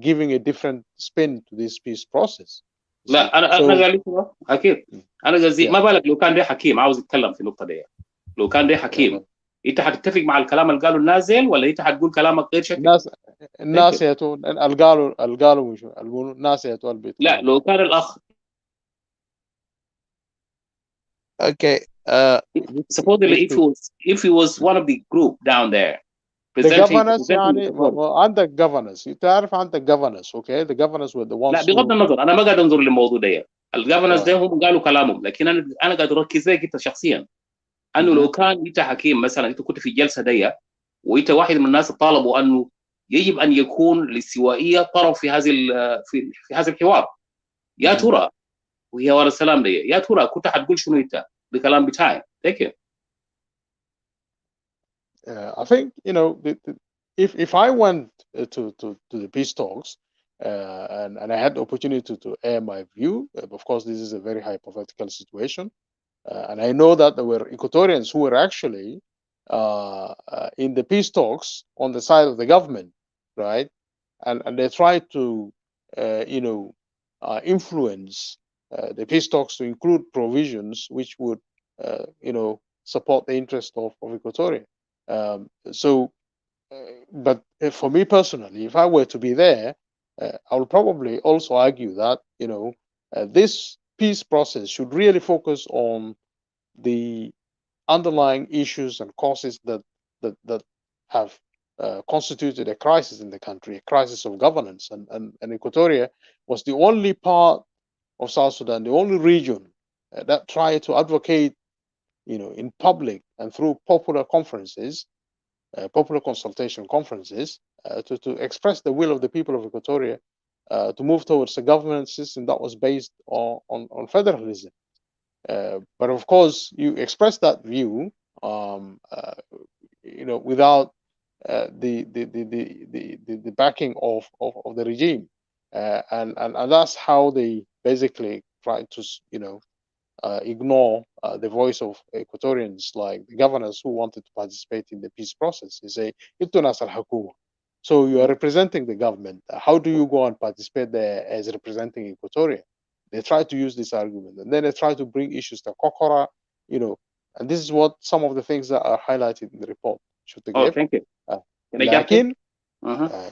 giving a different spin to this peace process. لا انا قال لك اكيد انا قصدي ما بالك لو كان ده حكيم عاوز يتكلم في النقطه دي. لو كان ده حكيم انت هتتفق مع الكلام اللي قاله النازل، ولا انت هتقول كلامك غير شكل؟ الناس يتون القالوا مش الناس يتون البيت. لا لو كان الاخ Okay. Supposedly if he was one of the group down there the governors يعني عندك governors تعرف عندك governors okay the governors were the ones. لا بغض النظر انا ما قاعد انظر للموضوع ده. الجفرنس ده هم قالوا كلامهم، لكن انا قاعد اركز لك انت شخصيا انه لو كان انت حكيم مثلا، انت كنت في الجلسه دي وانت واحد من الناس طالبوا انه يجب ان يكون الاستوائيه طرف في هذا الحوار، يا ترى وهي ورا السلام دي، يا ترى كنت حتقول شنو انت بكلام بتاعي؟ Thank you. I think if I went to the peace talks and I had the opportunity to air my view, of course this is a very hypothetical situation, and I know that there were Equatorians who were actually in the peace talks on the side of the government, right? And they tried to influence the peace talks to include provisions which would support the interest of Equatoria. So, but for me personally, if I were to be there, I would probably also argue that this peace process should really focus on the underlying issues and causes that have constituted a crisis in the country, a crisis of governance, and Equatoria was the only part of South Sudan, the only region that tried to advocate, in public and through popular conferences, popular consultation conferences, to express the will of the people of Equatoria to move towards a governance system that was based on federalism. But of course, you express that view, without the backing of the regime, and that's how they basically try to ignore the voice of Equatorians, like the governors who wanted to participate in the peace process. They say, "Ittu nas al-hukuma." So you are representing the government. How do you go and participate there as representing Equatoria? They try to use this argument, and then they try to bring issues to Kokora, and this is what some of the things that are highlighted in the report. Oh, thank you. Uh, Can I jump in? لكن Uh-huh.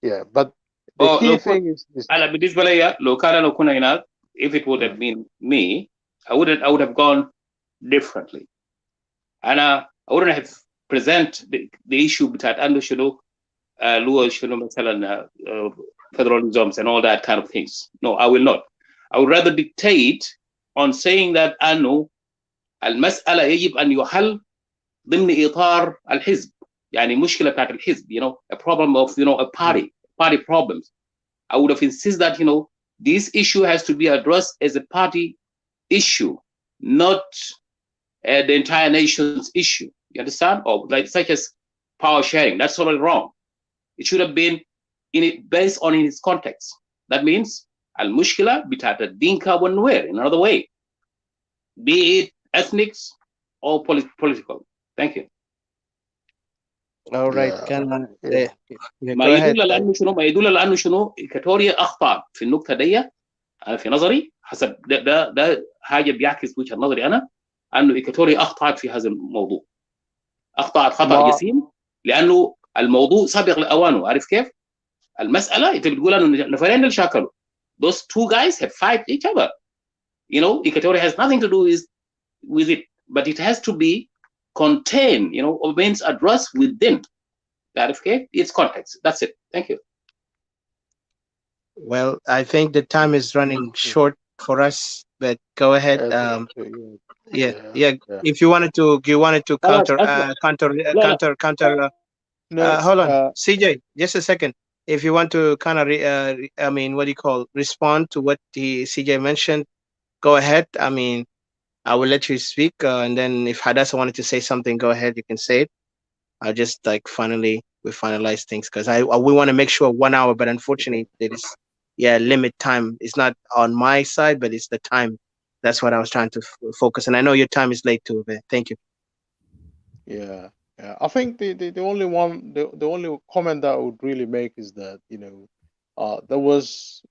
yeah, but the Oh, key look, thing is أنا بالنسبة لي لو كان لو كنا هناك, if it would have been me, I would have gone differently. I wouldn't have present the issue بتاعت أنه شنو لو شنو مثلا federalisms and all that kind of things. No, I will not. I would rather dictate on saying that أنه المسألة يجب أن يحل ضمن إطار الحزب. يعني مشكلة بتاعت الحزب, a problem of, a party problems. I would have insisted that, this issue has to be addressed as a party issue, not the entire nation's issue. You understand? Or like such as power sharing. That's totally wrong. It should have been based on its context. That means al-mushkila بتاعت الدينكا والنوير, in another way, be it ethnics or political. Thank you. All right, yeah, can yeah. go ahead. ما يدل لانه شنو إيكاتوريا اخطا في النقطه دي. انا في نظري حسب ده حاجه بيعكس وجهه نظري انا, انه إيكاتوريا اخطات في هذا الموضوع, اخطات خطا جسيم, لانه الموضوع سابق لاوانه. عارف كيف؟ المساله انت بتقول انه نفرين اللي شاكلوا, those two guys have fight each other. Equatoria has nothing to do with it, but it has to be contained, or means addressed within that, okay, its context. That's it. Thank you. Well, I think the time is running short for us, but go ahead. Yeah. If you wanted to counter, hold on, CJ, just a second. If you want to kind of, what do you call, respond to what the CJ mentioned, go ahead. I will let you speak, and then if Hadassah wanted to say something, go ahead. You can say it. I'll just we finalize things because we want to make sure 1 hour, but unfortunately there is limit time. It's not on my side, but it's the time. That's what I was trying to focus. And I know your time is late too. But thank you. Yeah. I think the only one, the only comment that I would really make is that there was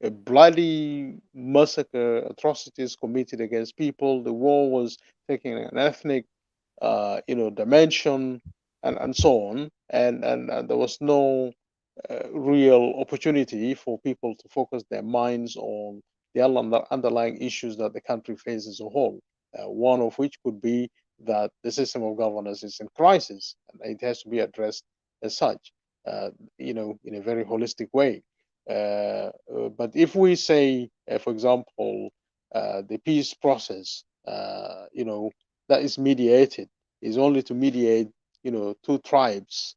a bloody massacre, atrocities committed against people. The war was taking an ethnic dimension and so on, and there was no real opportunity for people to focus their minds on the underlying issues that the country faces as a whole. One of which could be that the system of governance is in crisis and it has to be addressed as such, in a very holistic way. But if we say, for example, the peace process, that is mediated is only to mediate, two tribes,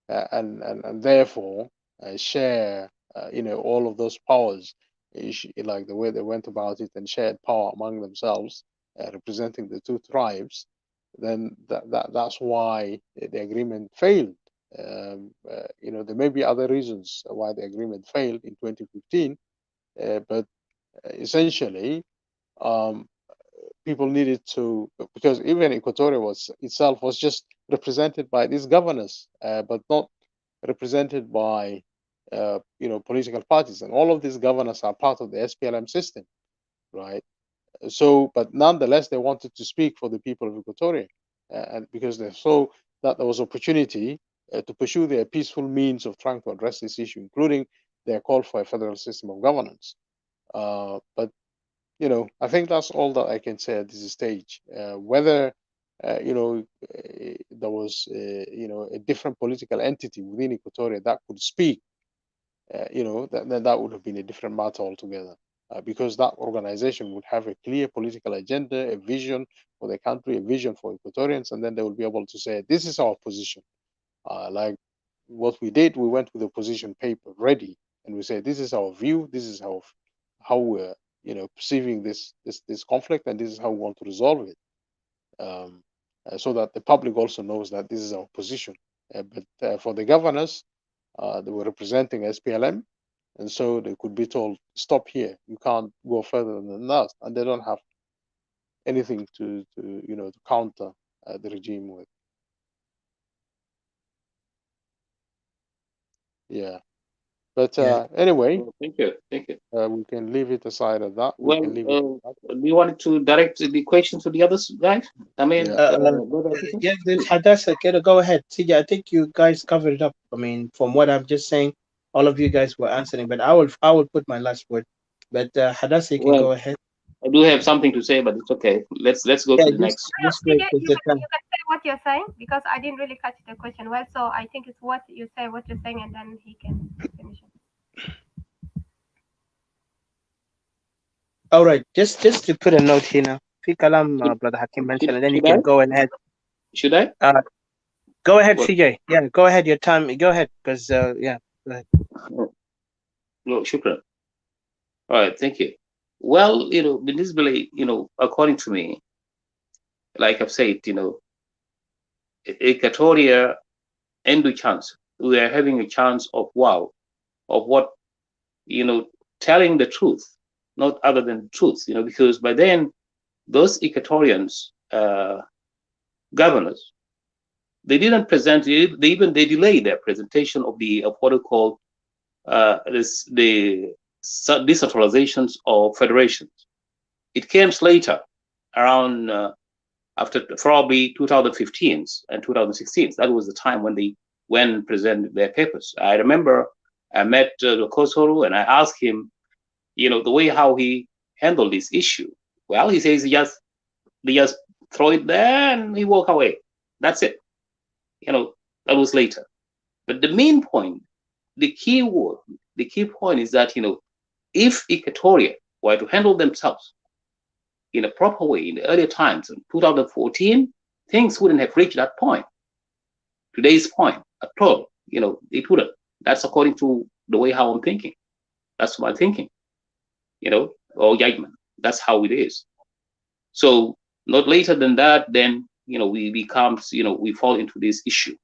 and therefore share, all of those powers, like the way they went about it and shared power among themselves, representing the two tribes. then that's why the agreement failed. There may be other reasons why the agreement failed in 2015, but essentially, um, people needed to, because even Equatoria was itself was just represented by these governors, but not represented by political parties, and all of these governors are part of the SPLM system, right? So, but nonetheless, they wanted to speak for the people of Equatoria, and because they saw that there was opportunity to pursue their peaceful means of trying to address this issue, including their call for a federal system of governance. But I think that's all that I can say at this stage. Whether there was a different political entity within Equatoria that could speak, that would have been a different matter altogether. Because that organization would have a clear political agenda, a vision for the country, a vision for Equatorians, and then they will be able to say, this is our position. Like what we did, we went with a position paper ready, and we said, this is our view, this is how we're perceiving this conflict, and this is how we want to resolve it, so that the public also knows that this is our position. But for the governors, they were representing SPLM, and so they could be told, stop here, you can't go further than that, and they don't have anything to counter the regime with. Yeah, but anyway, thank you. we can leave it aside at that. We Well, can leave it at that. do you want to direct the question to the others, guys? I mean, Yeah. Yeah, then Hadassah, go ahead. CJ, I think you guys covered it up. I mean, from what I'm just saying, all of you guys were answering, but I will put my last word. But Hadassah, you can well, go ahead. I do have something to say, but it's okay. Let's go Yeah, to the next. just CJ, wait for the time. you can say what you're saying because I didn't really catch the question well. So I think it's what you say, what you're saying, and then he can finish it. All right, just to put a note here now. Fikalam, Should, Brother Hakim mentioned, and then you should I? can go ahead. Should I? Go ahead, Well, CJ. Yeah, go ahead. Your time. Go ahead, because yeah. Go ahead. no, shukran. All right, thank you. Well, Binisbally, according to me, like I've said, Equatoria and the chance. We are having a chance of wow, of what, telling the truth, not other than the truth, because by then, those Equatorians, governors, they didn't present, they delayed their presentation of what are called the decentralizations of federations. It came later, around after probably 2015 and 2016. That was the time when they went and presented their papers. I remember I met Kosoro and I asked him, the way how he handled this issue. Well, he says they just throw it there and he walk away. That's it. That was later. But the main point, the key point is that, if Equatoria were to handle themselves in a proper way in the earlier times, in 2014, things wouldn't have reached that point, today's point at all. It wouldn't. That's according to the way how I'm thinking. That's my thinking, or judgment. That's how it is. So not later than that, then, we fall into this issue.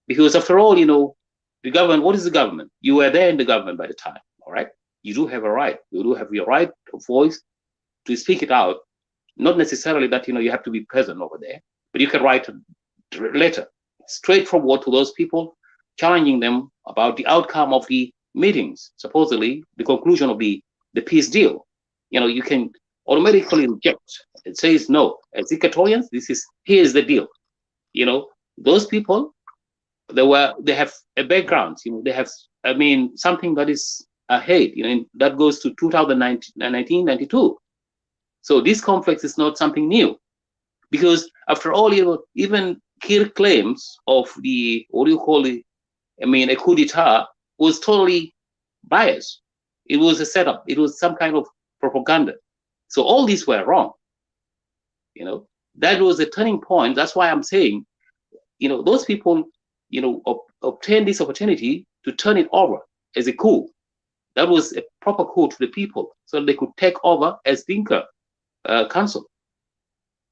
Because after all, the government, what is the government? You were there in the government by the time, all right? You do have a right. You do have your right of voice to speak it out. Not necessarily that, you have to be present over there, but you can write a letter straightforward to those people, challenging them about the outcome of the meetings, supposedly the conclusion of the peace deal. You can automatically reject. It says, no, as Equatorians, here's the deal. Those people, they have a background, they have, something that is ahead, that goes to 1992. So this conflict is not something new, because after all, even Kir claims of a coup d'etat was totally biased. It was a setup. It was some kind of propaganda. So all these were wrong. That was a turning point. That's why I'm saying, those people, obtained this opportunity to turn it over as a coup. That was a proper coup to the people, so they could take over as Dinka Council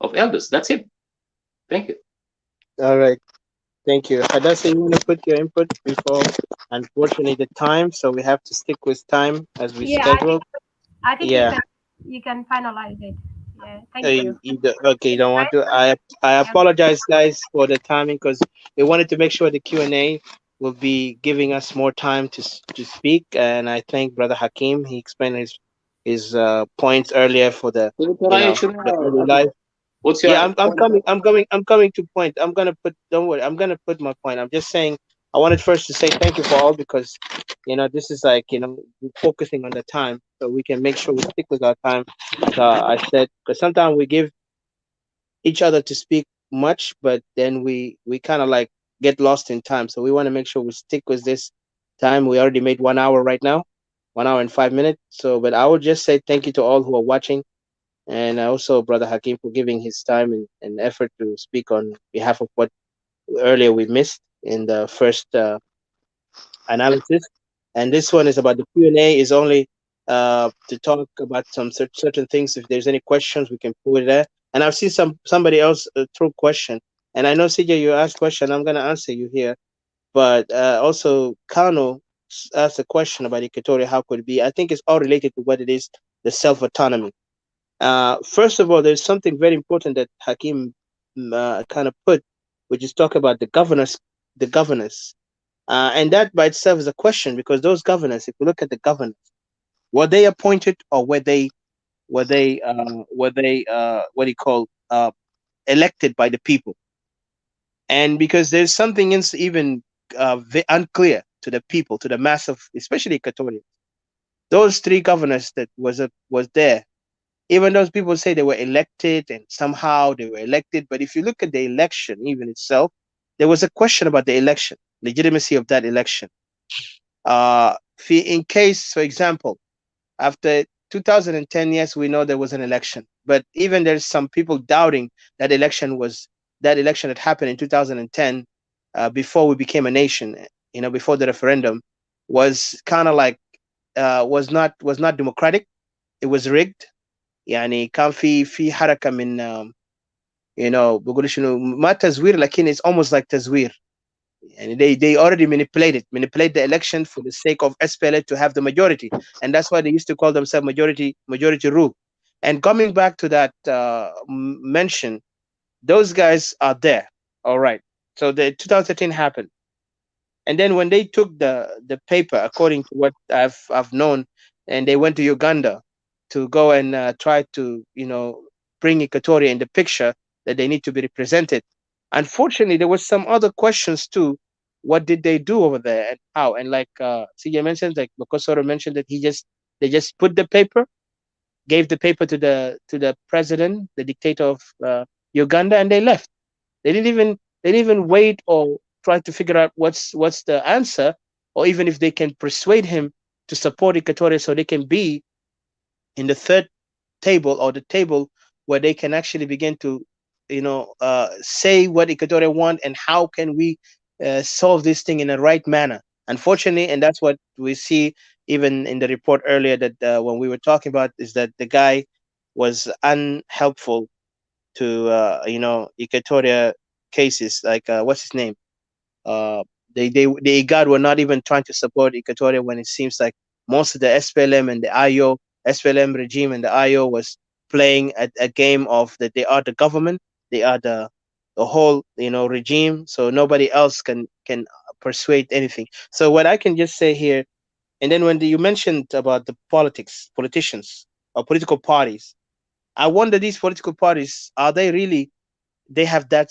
of Elders. That's it. Thank you. All right. Thank you. Hadassah, you want to put your input before? Unfortunately, the time, so we have to stick with time as we Yeah, scheduled. I think Yeah. you can finalize it. Yeah, Uh, thank you. okay, you don't want to. I Yeah, apologize, guys, for the timing because we wanted to make sure the Q&A will be giving us more time to speak. And I thank Brother Hakim. He explained his points earlier for the So, the early life. what's your Yeah, I'm point? coming. I'm coming to point. I'm gonna put. Don't worry. I'm gonna put my point. I'm just saying. I wanted first to say thank you for all because, this is like we're focusing on the time so we can make sure we stick with our time. As I said, because sometimes we give each other to speak much, but then we kind of like get lost in time. So we want to make sure we stick with this time. We already made 1 hour right now, 1 hour and 5 minutes. So, but I would just say thank you to all who are watching and also Brother Hakim for giving his time and effort to speak on behalf of what earlier we missed in the first analysis. And this one is about the Q&A is only to talk about some certain things. If there's any questions, we can put it there. And I've seen somebody else throw question. And I know CJ, you asked question. I'm gonna answer you here. But also Kano asked a question about Equatoria. How could it be? I think it's all related to what it is, the self autonomy. First of all, there's something very important that Hakim kind of put, which is talk about the governors, and that by itself is a question because those governors, if you look at the governors, were they appointed or were they what do you call elected by the people? And because there's something even unclear to the people, to the mass of especially Equatorians, those three governors that was there. Even those people say they were elected and somehow they were elected, but if you look at the election even itself, there was a question about the election, legitimacy of that election. In case, for example, after 2010, yes, we know there was an election, but even there's some people doubting that election that happened in 2010, before we became a nation, before the referendum, was kind of like was not democratic. It was rigged. يعني كان في حركة من بقول شنو ما تزوير لكن it's almost like تزوير. And they already manipulate the election for the sake of SPLA to have the majority, and that's why they used to call themselves majority rule. And coming back to that mention, those guys are there, all right. So the 2013 happened, and then when they took the paper, according to what I've known, and they went to Uganda to go and try to bring Equatoria in the picture that they need to be represented. Unfortunately, there was some other questions too. What did they do over there and how? And like CJ mentioned, like Bokosoro mentioned that they just put the paper, gave the paper to the president, the dictator of Uganda, and they left. They didn't even wait or try to figure out what's the answer, or even if they can persuade him to support Equatoria so they can be in the third table, or the table where they can actually begin to say what Equatoria want and how can we solve this thing in a right manner. Unfortunately, and that's what we see even in the report earlier that when we were talking about, is that the guy was unhelpful to Equatoria cases, like what's his name, uh, the IGAD were not even trying to support Equatoria when it seems like most of the SPLM and the IO, SPLM regime and the IO was playing a game of that they are the government, they are the whole regime, so nobody else can persuade anything. So what I can just say here, and then when you mentioned about the politicians or political parties, I wonder these political parties, are they really, they have that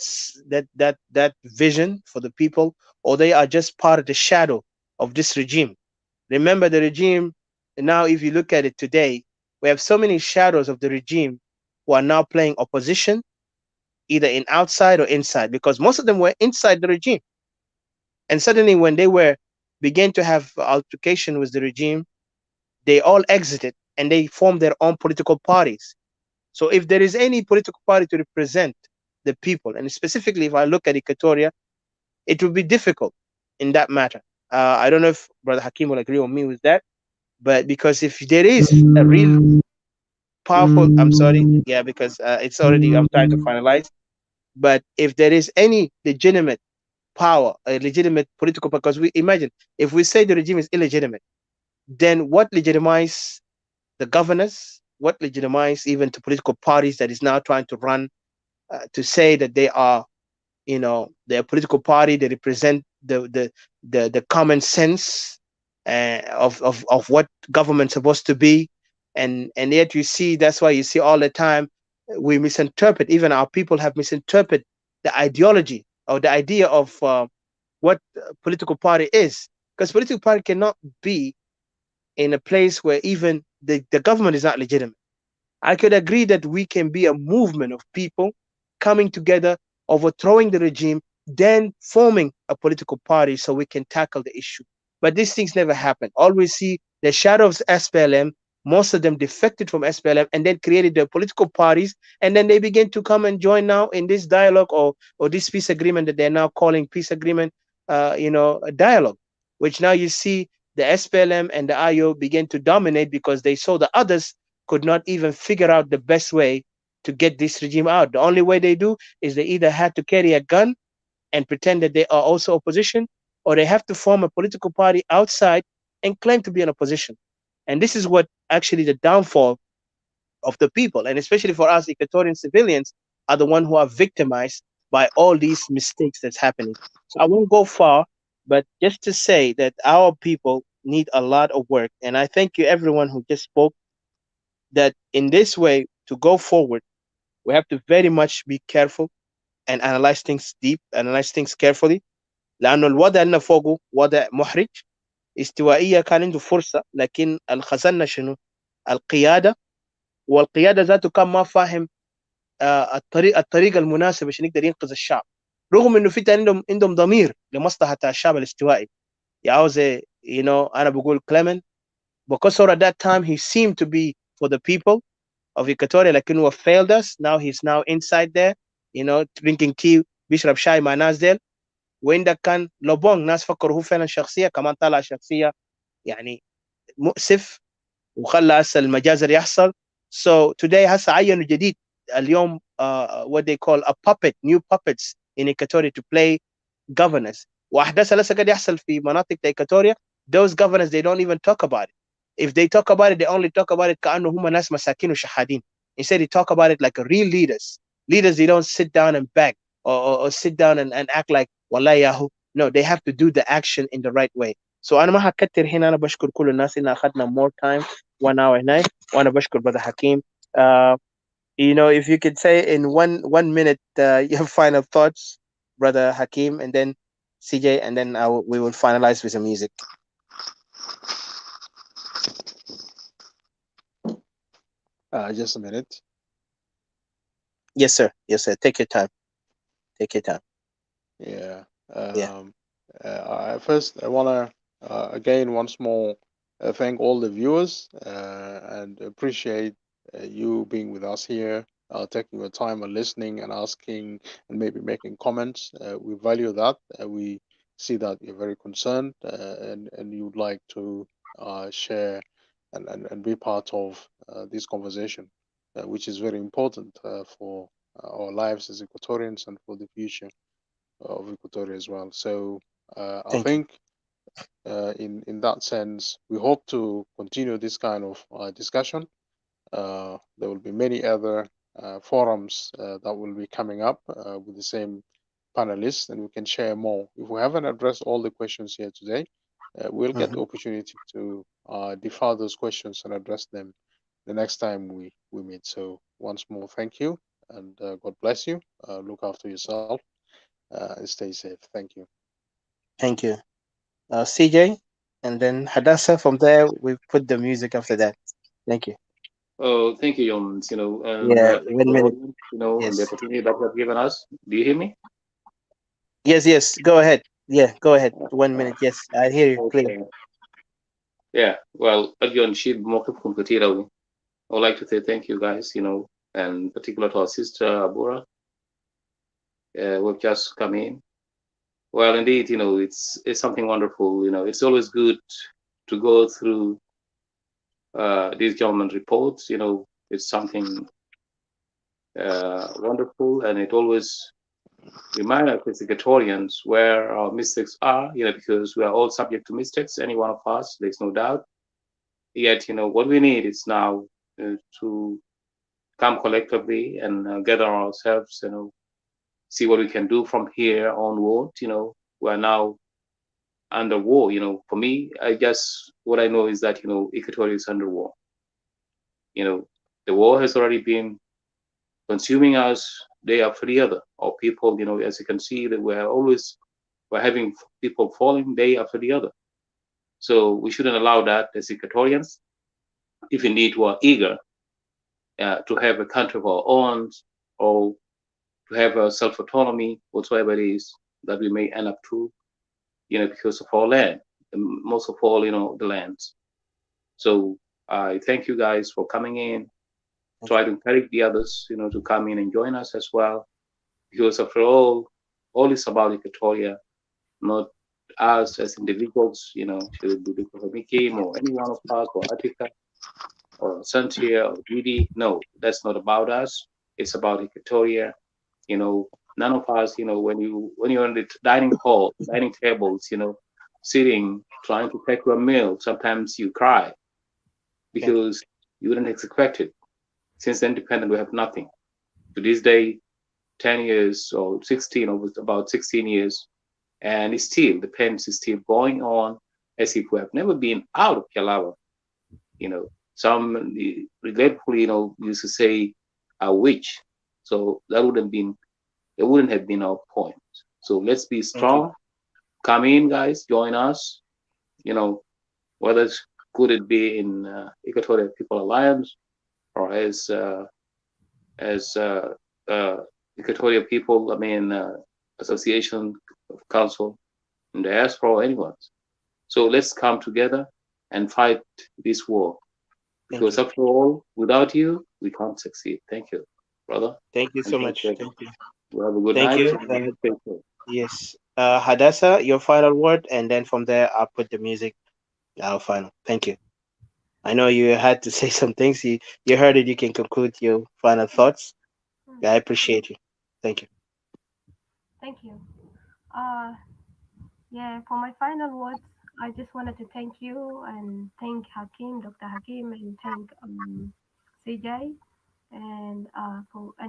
vision for the people, or they are just part of the shadow of this regime. Remember the regime, and now if you look at it today, we have so many shadows of the regime who are now playing opposition, either in outside or inside, because most of them were inside the regime, and suddenly when they were began to have altercation with the regime, they all exited and they formed their own political parties. So if there is any political party to represent the people, and specifically if I look at Equatoria, it would be difficult in that matter. I don't know if Brother Hakim will agree with me with that, but because if there is a real powerful, I'm sorry, yeah, because it's already, I'm trying to finalize. But if there is any legitimate power, a legitimate political, because we imagine if we say the regime is illegitimate, then what legitimize the governors? What legitimize even to political parties that is now trying to run to say that they are, they're a political party, they represent the common sense of what government's supposed to be, and yet you see that's why you see all the time we misinterpret, even our people have misinterpreted the ideology or the idea of what political party is, because political party cannot be in a place where even the government is not legitimate. I could agree that we can be a movement of people coming together, overthrowing the regime, then forming a political party so we can tackle the issue. But these things never happen. All we see the shadow of SPLM, most of them defected from SPLM and then created their political parties. And then they begin to come and join now in this dialogue or this peace agreement that they're now calling peace agreement, a dialogue, which now you see the SPLM and the IO begin to dominate because they saw the others could not even figure out the best way to get this regime out. The only way they do is they either had to carry a gun and pretend that they are also opposition, or they have to form a political party outside and claim to be an opposition. And this is what actually the downfall of the people, and especially for us Equatorian civilians, are the one who are victimized by all these mistakes that's happening. So I won't go far, but just to say that our people need a lot of work. And I thank you everyone who just spoke, that in this way to go forward, we have to very much be careful and analyze things deep, analyze things carefully. لأنه الوضع اللي فوقه وضع محرج. استوائية كان عنده فرصة، لكن الخزنة شنو؟ القيادة، والقيادة ذاته كان ما فاهم الطريقة المناسبة عشان يقدر ينقذ الشعب، رغم انه في تاني عندهم ضمير لمصلحة الشعب الاستوائي. زي انا بقول كليمن Bokosor at that time he seemed to be for the people of Equatoria, لكنه failed us. Now he's now inside there, drinking tea بيشرب شاي مع ناس ديل. وين ده كان لوبونج ناس فكروا هو فعلا شخصيه، كمان طلع شخصيه يعني مؤسف وخلى هسه المجازر يحصل. So today هسه عينوا جديد اليوم what they call a puppet, new puppets in Equatoria to play governors. واحداث لسه قاعد يحصل في مناطق Equatoria. Those governors they don't even talk about it. If they talk about it, they only talk about it كأنه هم ناس مساكين وشحادين. Instead, they talk about it like a real leaders. Leaders, they don't sit down and beg or sit down and act like والله ياهو. No, they have to do the action in the right way. So أنا ما هكتر هنا. أنا بشكر كل الناس إن أخذنا more time 1 hour هناك. وأنا بشكر brother Hakim. Uh, if you could say in one minute your final thoughts, brother Hakim, and then CJ, and then we will finalize with some music. Just a minute. Yes, sir. Yes, sir. Take your time. Take your time. Yeah. Yeah. First, I want to again once more thank all the viewers and appreciate you being with us here, taking your time and listening and asking and maybe making comments. We value that. We see that you're very concerned and you'd like to share and be part of this conversation, which is very important for our lives as Equatorians and for the future of Equatoria as well. So I Thank you. think in that sense, we hope to continue this kind of discussion. There will be many other forums that will be coming up with the same panelists, and we can share more. If we haven't addressed all the questions here today, we'll get the opportunity to defer those questions and address them the next time we meet. So once more, thank you, and God bless you. Look after yourself and stay safe. Thank you. Thank you. CJ, and then Hadassah. From there, we put the music after that. Thank you. Oh, thank you, Jones, and Yeah, thank you, 1 minute. audience, and the Yes. opportunity that you have given us. Do you hear me? Yes, yes. Go ahead. Yeah, go ahead. 1 minute. Yes, I hear you clear. Okay. Yeah. Well, again, Shib Mokif Kumputira, I would like to say thank you guys, and particular to our sister Abura, who've just come in. Well, indeed, it's something wonderful. It's always good to go through these government reports. It's something wonderful, and it always remind us as Equatorians where our mistakes are, because we are all subject to mistakes, any one of us, there's no doubt. Yet, what we need is now to come collectively and gather ourselves, see what we can do from here onward. We're now under war. For me, I guess what I know is that, Equatoria is under war. You know, the war has already been consuming us day after the other. Our people, as you can see, that we're having people falling day after the other. So we shouldn't allow that as Equatorians. If indeed we are eager to have a country of our own, or to have a self autonomy, whatsoever it is that we may end up to, because of our land, most of all, the lands. So I thank you guys for coming in. Thank Try you. to encourage the others, to come in and join us as well, because after all is about Equatoria, not us as individuals, should it be Dr. Mikim or any one of us or Attica or Santia or Didi. No, that's not about us. It's about Equatoria. None of us, when you're on the dining tables, sitting, trying to take your meal, sometimes you cry Thank you. because you wouldn't expect it. Since independent, we have nothing. To this day, 10 years or 16, or about 16 years, and it's still, the pains is still going on as if we have never been out of Kialawa. Some regretfully, used to say a witch. So that wouldn't have been our point. So let's be Thank you. strong. Come in, guys, join us. You know, whether it's, could it be in Equatorial People Alliance, or as uh, Equatorial People, Association of Council in diaspora, or anyone. So let's come together and fight this war. Thank Because you. after all, without you, we can't succeed. Thank you, brother. Thank you And so thank much. you. Thank you. You have a good Thank night. you. Stay safe. Yes. Hadassah, your final word, and then from there I'll put the music. Our final. Thank you. I know you had to say some things. You heard it. You can conclude your final thoughts. Yeah, I appreciate you. Thank you. Thank you. Uh, yeah, for my final words, I just wanted to thank you and thank Hakim, Dr. Hakim, and thank CJ and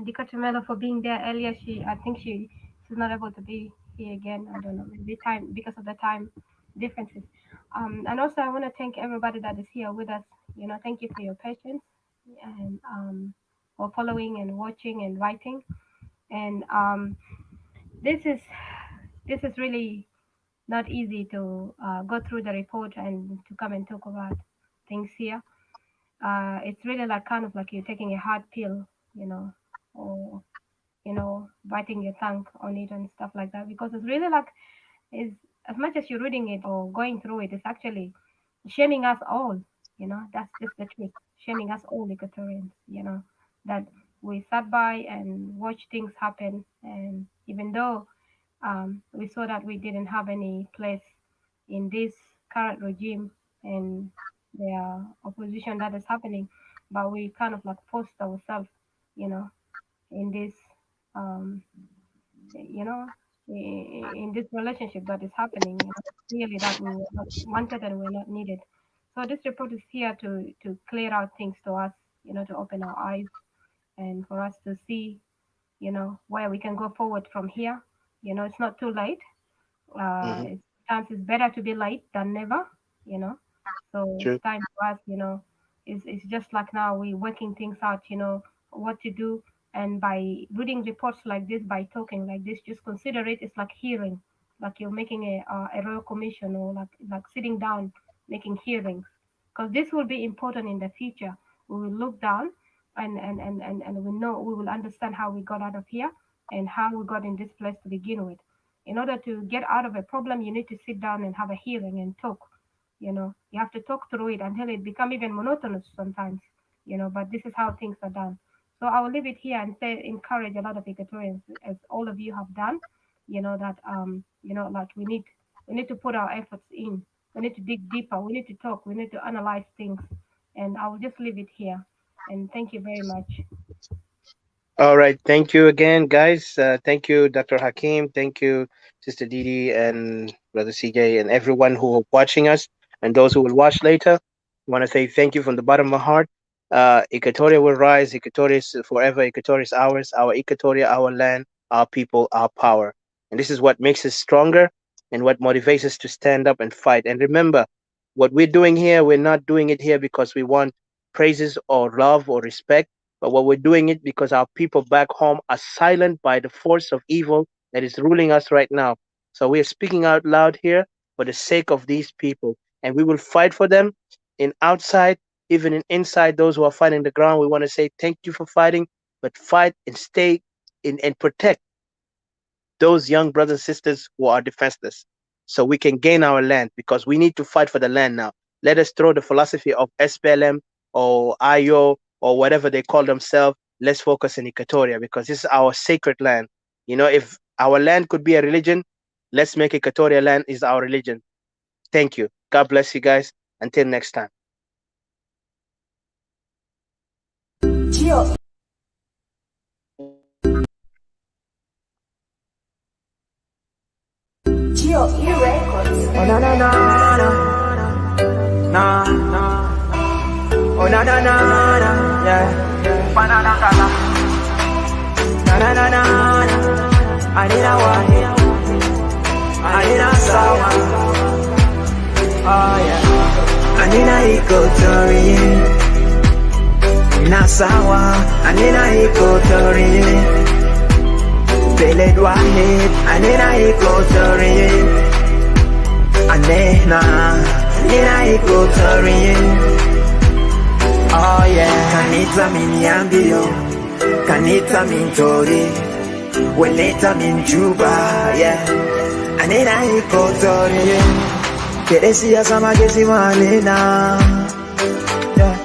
Dika Chamela for being there earlier. I think she's not able to be here again. I don't know, maybe time because of the time differences. And also I want to thank everybody that is here with us. Thank you for your patience and for following and watching and writing. And this is this is really not easy to go through the report and to come and talk about things here. It's really like kind of like you're taking a hard pill, or biting your tongue on it and stuff like that, because it's really like is as much as you're reading it or going through it, it's actually shaming us all. That's just the truth. Shaming us all Equatorians. That we sat by and watched things happen, and even though we saw that we didn't have any place in this current regime and the opposition that is happening, but we kind of like forced ourselves, you know, in this, um, you know, in this relationship that is happening. Clearly that we were not wanted and we're not needed. So this report is here to clear out things to us, to open our eyes and for us to see, where we can go forward from here. It's not too late. Hmm. Sometimes it's better to be late than never, you know. So it's True. time for us, it's just like now we're working things out, what to do. And by reading reports like this, by talking like this, just consider it. It's like hearing, like you're making a royal commission, or like sitting down making hearings, because this will be important in the future. We will look down and we know, we will understand how we got out of here and how we got in this place to begin with. In order to get out of a problem, you need to sit down and have a hearing and talk. You have to talk through it until it become even monotonous sometimes. But this is how things are done. So I will leave it here and say encourage a lot of Equatorians, as all of you have done. That like we need to put our efforts in. We need to dig deeper. We need to talk. We need to analyze things. And I will just leave it here. And thank you very much. All right. Thank you again, guys. Thank you, Dr. Hakim. Thank you, Sister Didi and Brother CJ, and everyone who are watching us and those who will watch later. I want to say thank you from the bottom of my heart. Equatoria will rise. Equatoria is forever. Equatoria is ours. Our Equatoria, our land, our people, our power. And this is what makes us stronger and what motivates us to stand up and fight. And remember, what we're doing here, we're not doing it here because we want praises or love or respect, but what we're doing it because our people back home are silent by the force of evil that is ruling us right now. So we are speaking out loud here for the sake of these people, and we will fight for them in outside, even in inside. Those who are fighting the ground, we want to say thank you for fighting, but fight and stay in and protect those young brothers and sisters who are defenseless so we can gain our land because we need to fight for the land now. Let us throw the philosophy of SPLM or IO or whatever they call themselves. Let's focus in Equatoria because this is our sacred land. You know, if our land could be a religion, let's make Equatoria land is our religion. Thank you. God bless you guys. Until next time. Oh na na na na, na na. Oh na na na na, yeah. Banana kala. Na na na na na. Anina wahi, anina sawa. Oh yeah. Anina Equatoria, na sawa. Anina Equatoria. Beled wahid, anina Equatoria. Anehna, anina Equatoria. Oh yeah. Kanita miniambio, kanita mintori, weleta minjuba, yeah. Anina Equatoria. Keresia sama gesi manena, yeah.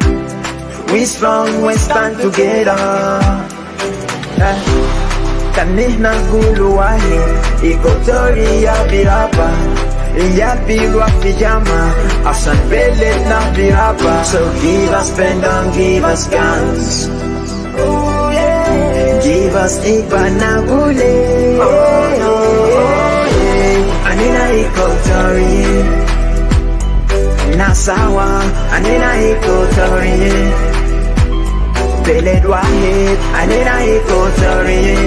We strong, we stand together, yeah. Kanihna gulu wahi, Equatoria biraba, Iyapigwa pijama, asan belet na biraba. So give us pen, don't give us guns. Oh yeah. Give us ikba na gule. Oh yeah. Anina Equatoria, nasawa, anina Equatoria. Beled wahid, anina Equatoria.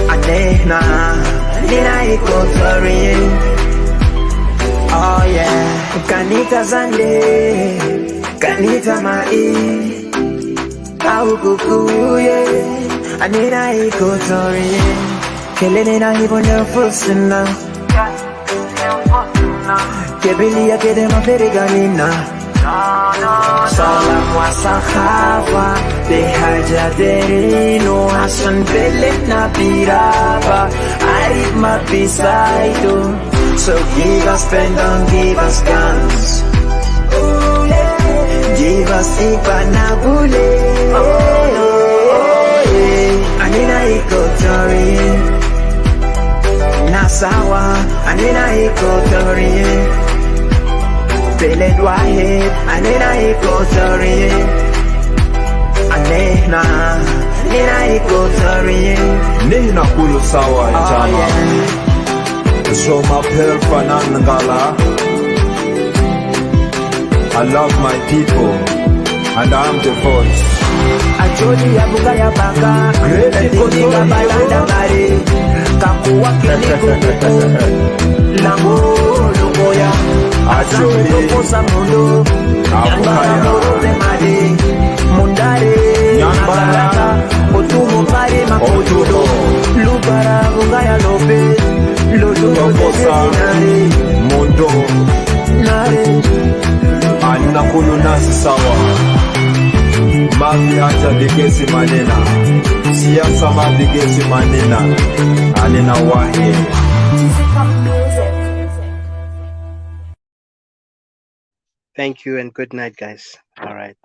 Anehna, anina Equatoria. Oh yeah. Kanita zande, kanita mai, au kukuye. Anina Equatoria. Kelene na hivo nefusina, kebelia kedema periganina. Salam wa sahaba, behajaderino hasan belet na biraba, arif mabisaido. So give us pen, don't give us guns. Oh yeah. Give us ipanabule. Oh yeah. Anina Equatoria, nasawa, anina Equatoria. Beled wahid, anina Equatoria. Anehna, anina Equatoria. Nihna kulu sawa jama. So my Fanangala. I love my people and I'm the voice. Acholi ya buga ya baka, Equatoria balanda bari, kakuwa kiniko lango lumoya. Acholi kosa mundo, nyangara morote made, mundare nyangara, otumo pare makotudo, lubara buga ya lobe. Tokosa mundo anina kulu nasi sawa. Mavi hata bigesi manena, siasa mabigesi manena, anina wahi. Thank you and good night, guys. All right.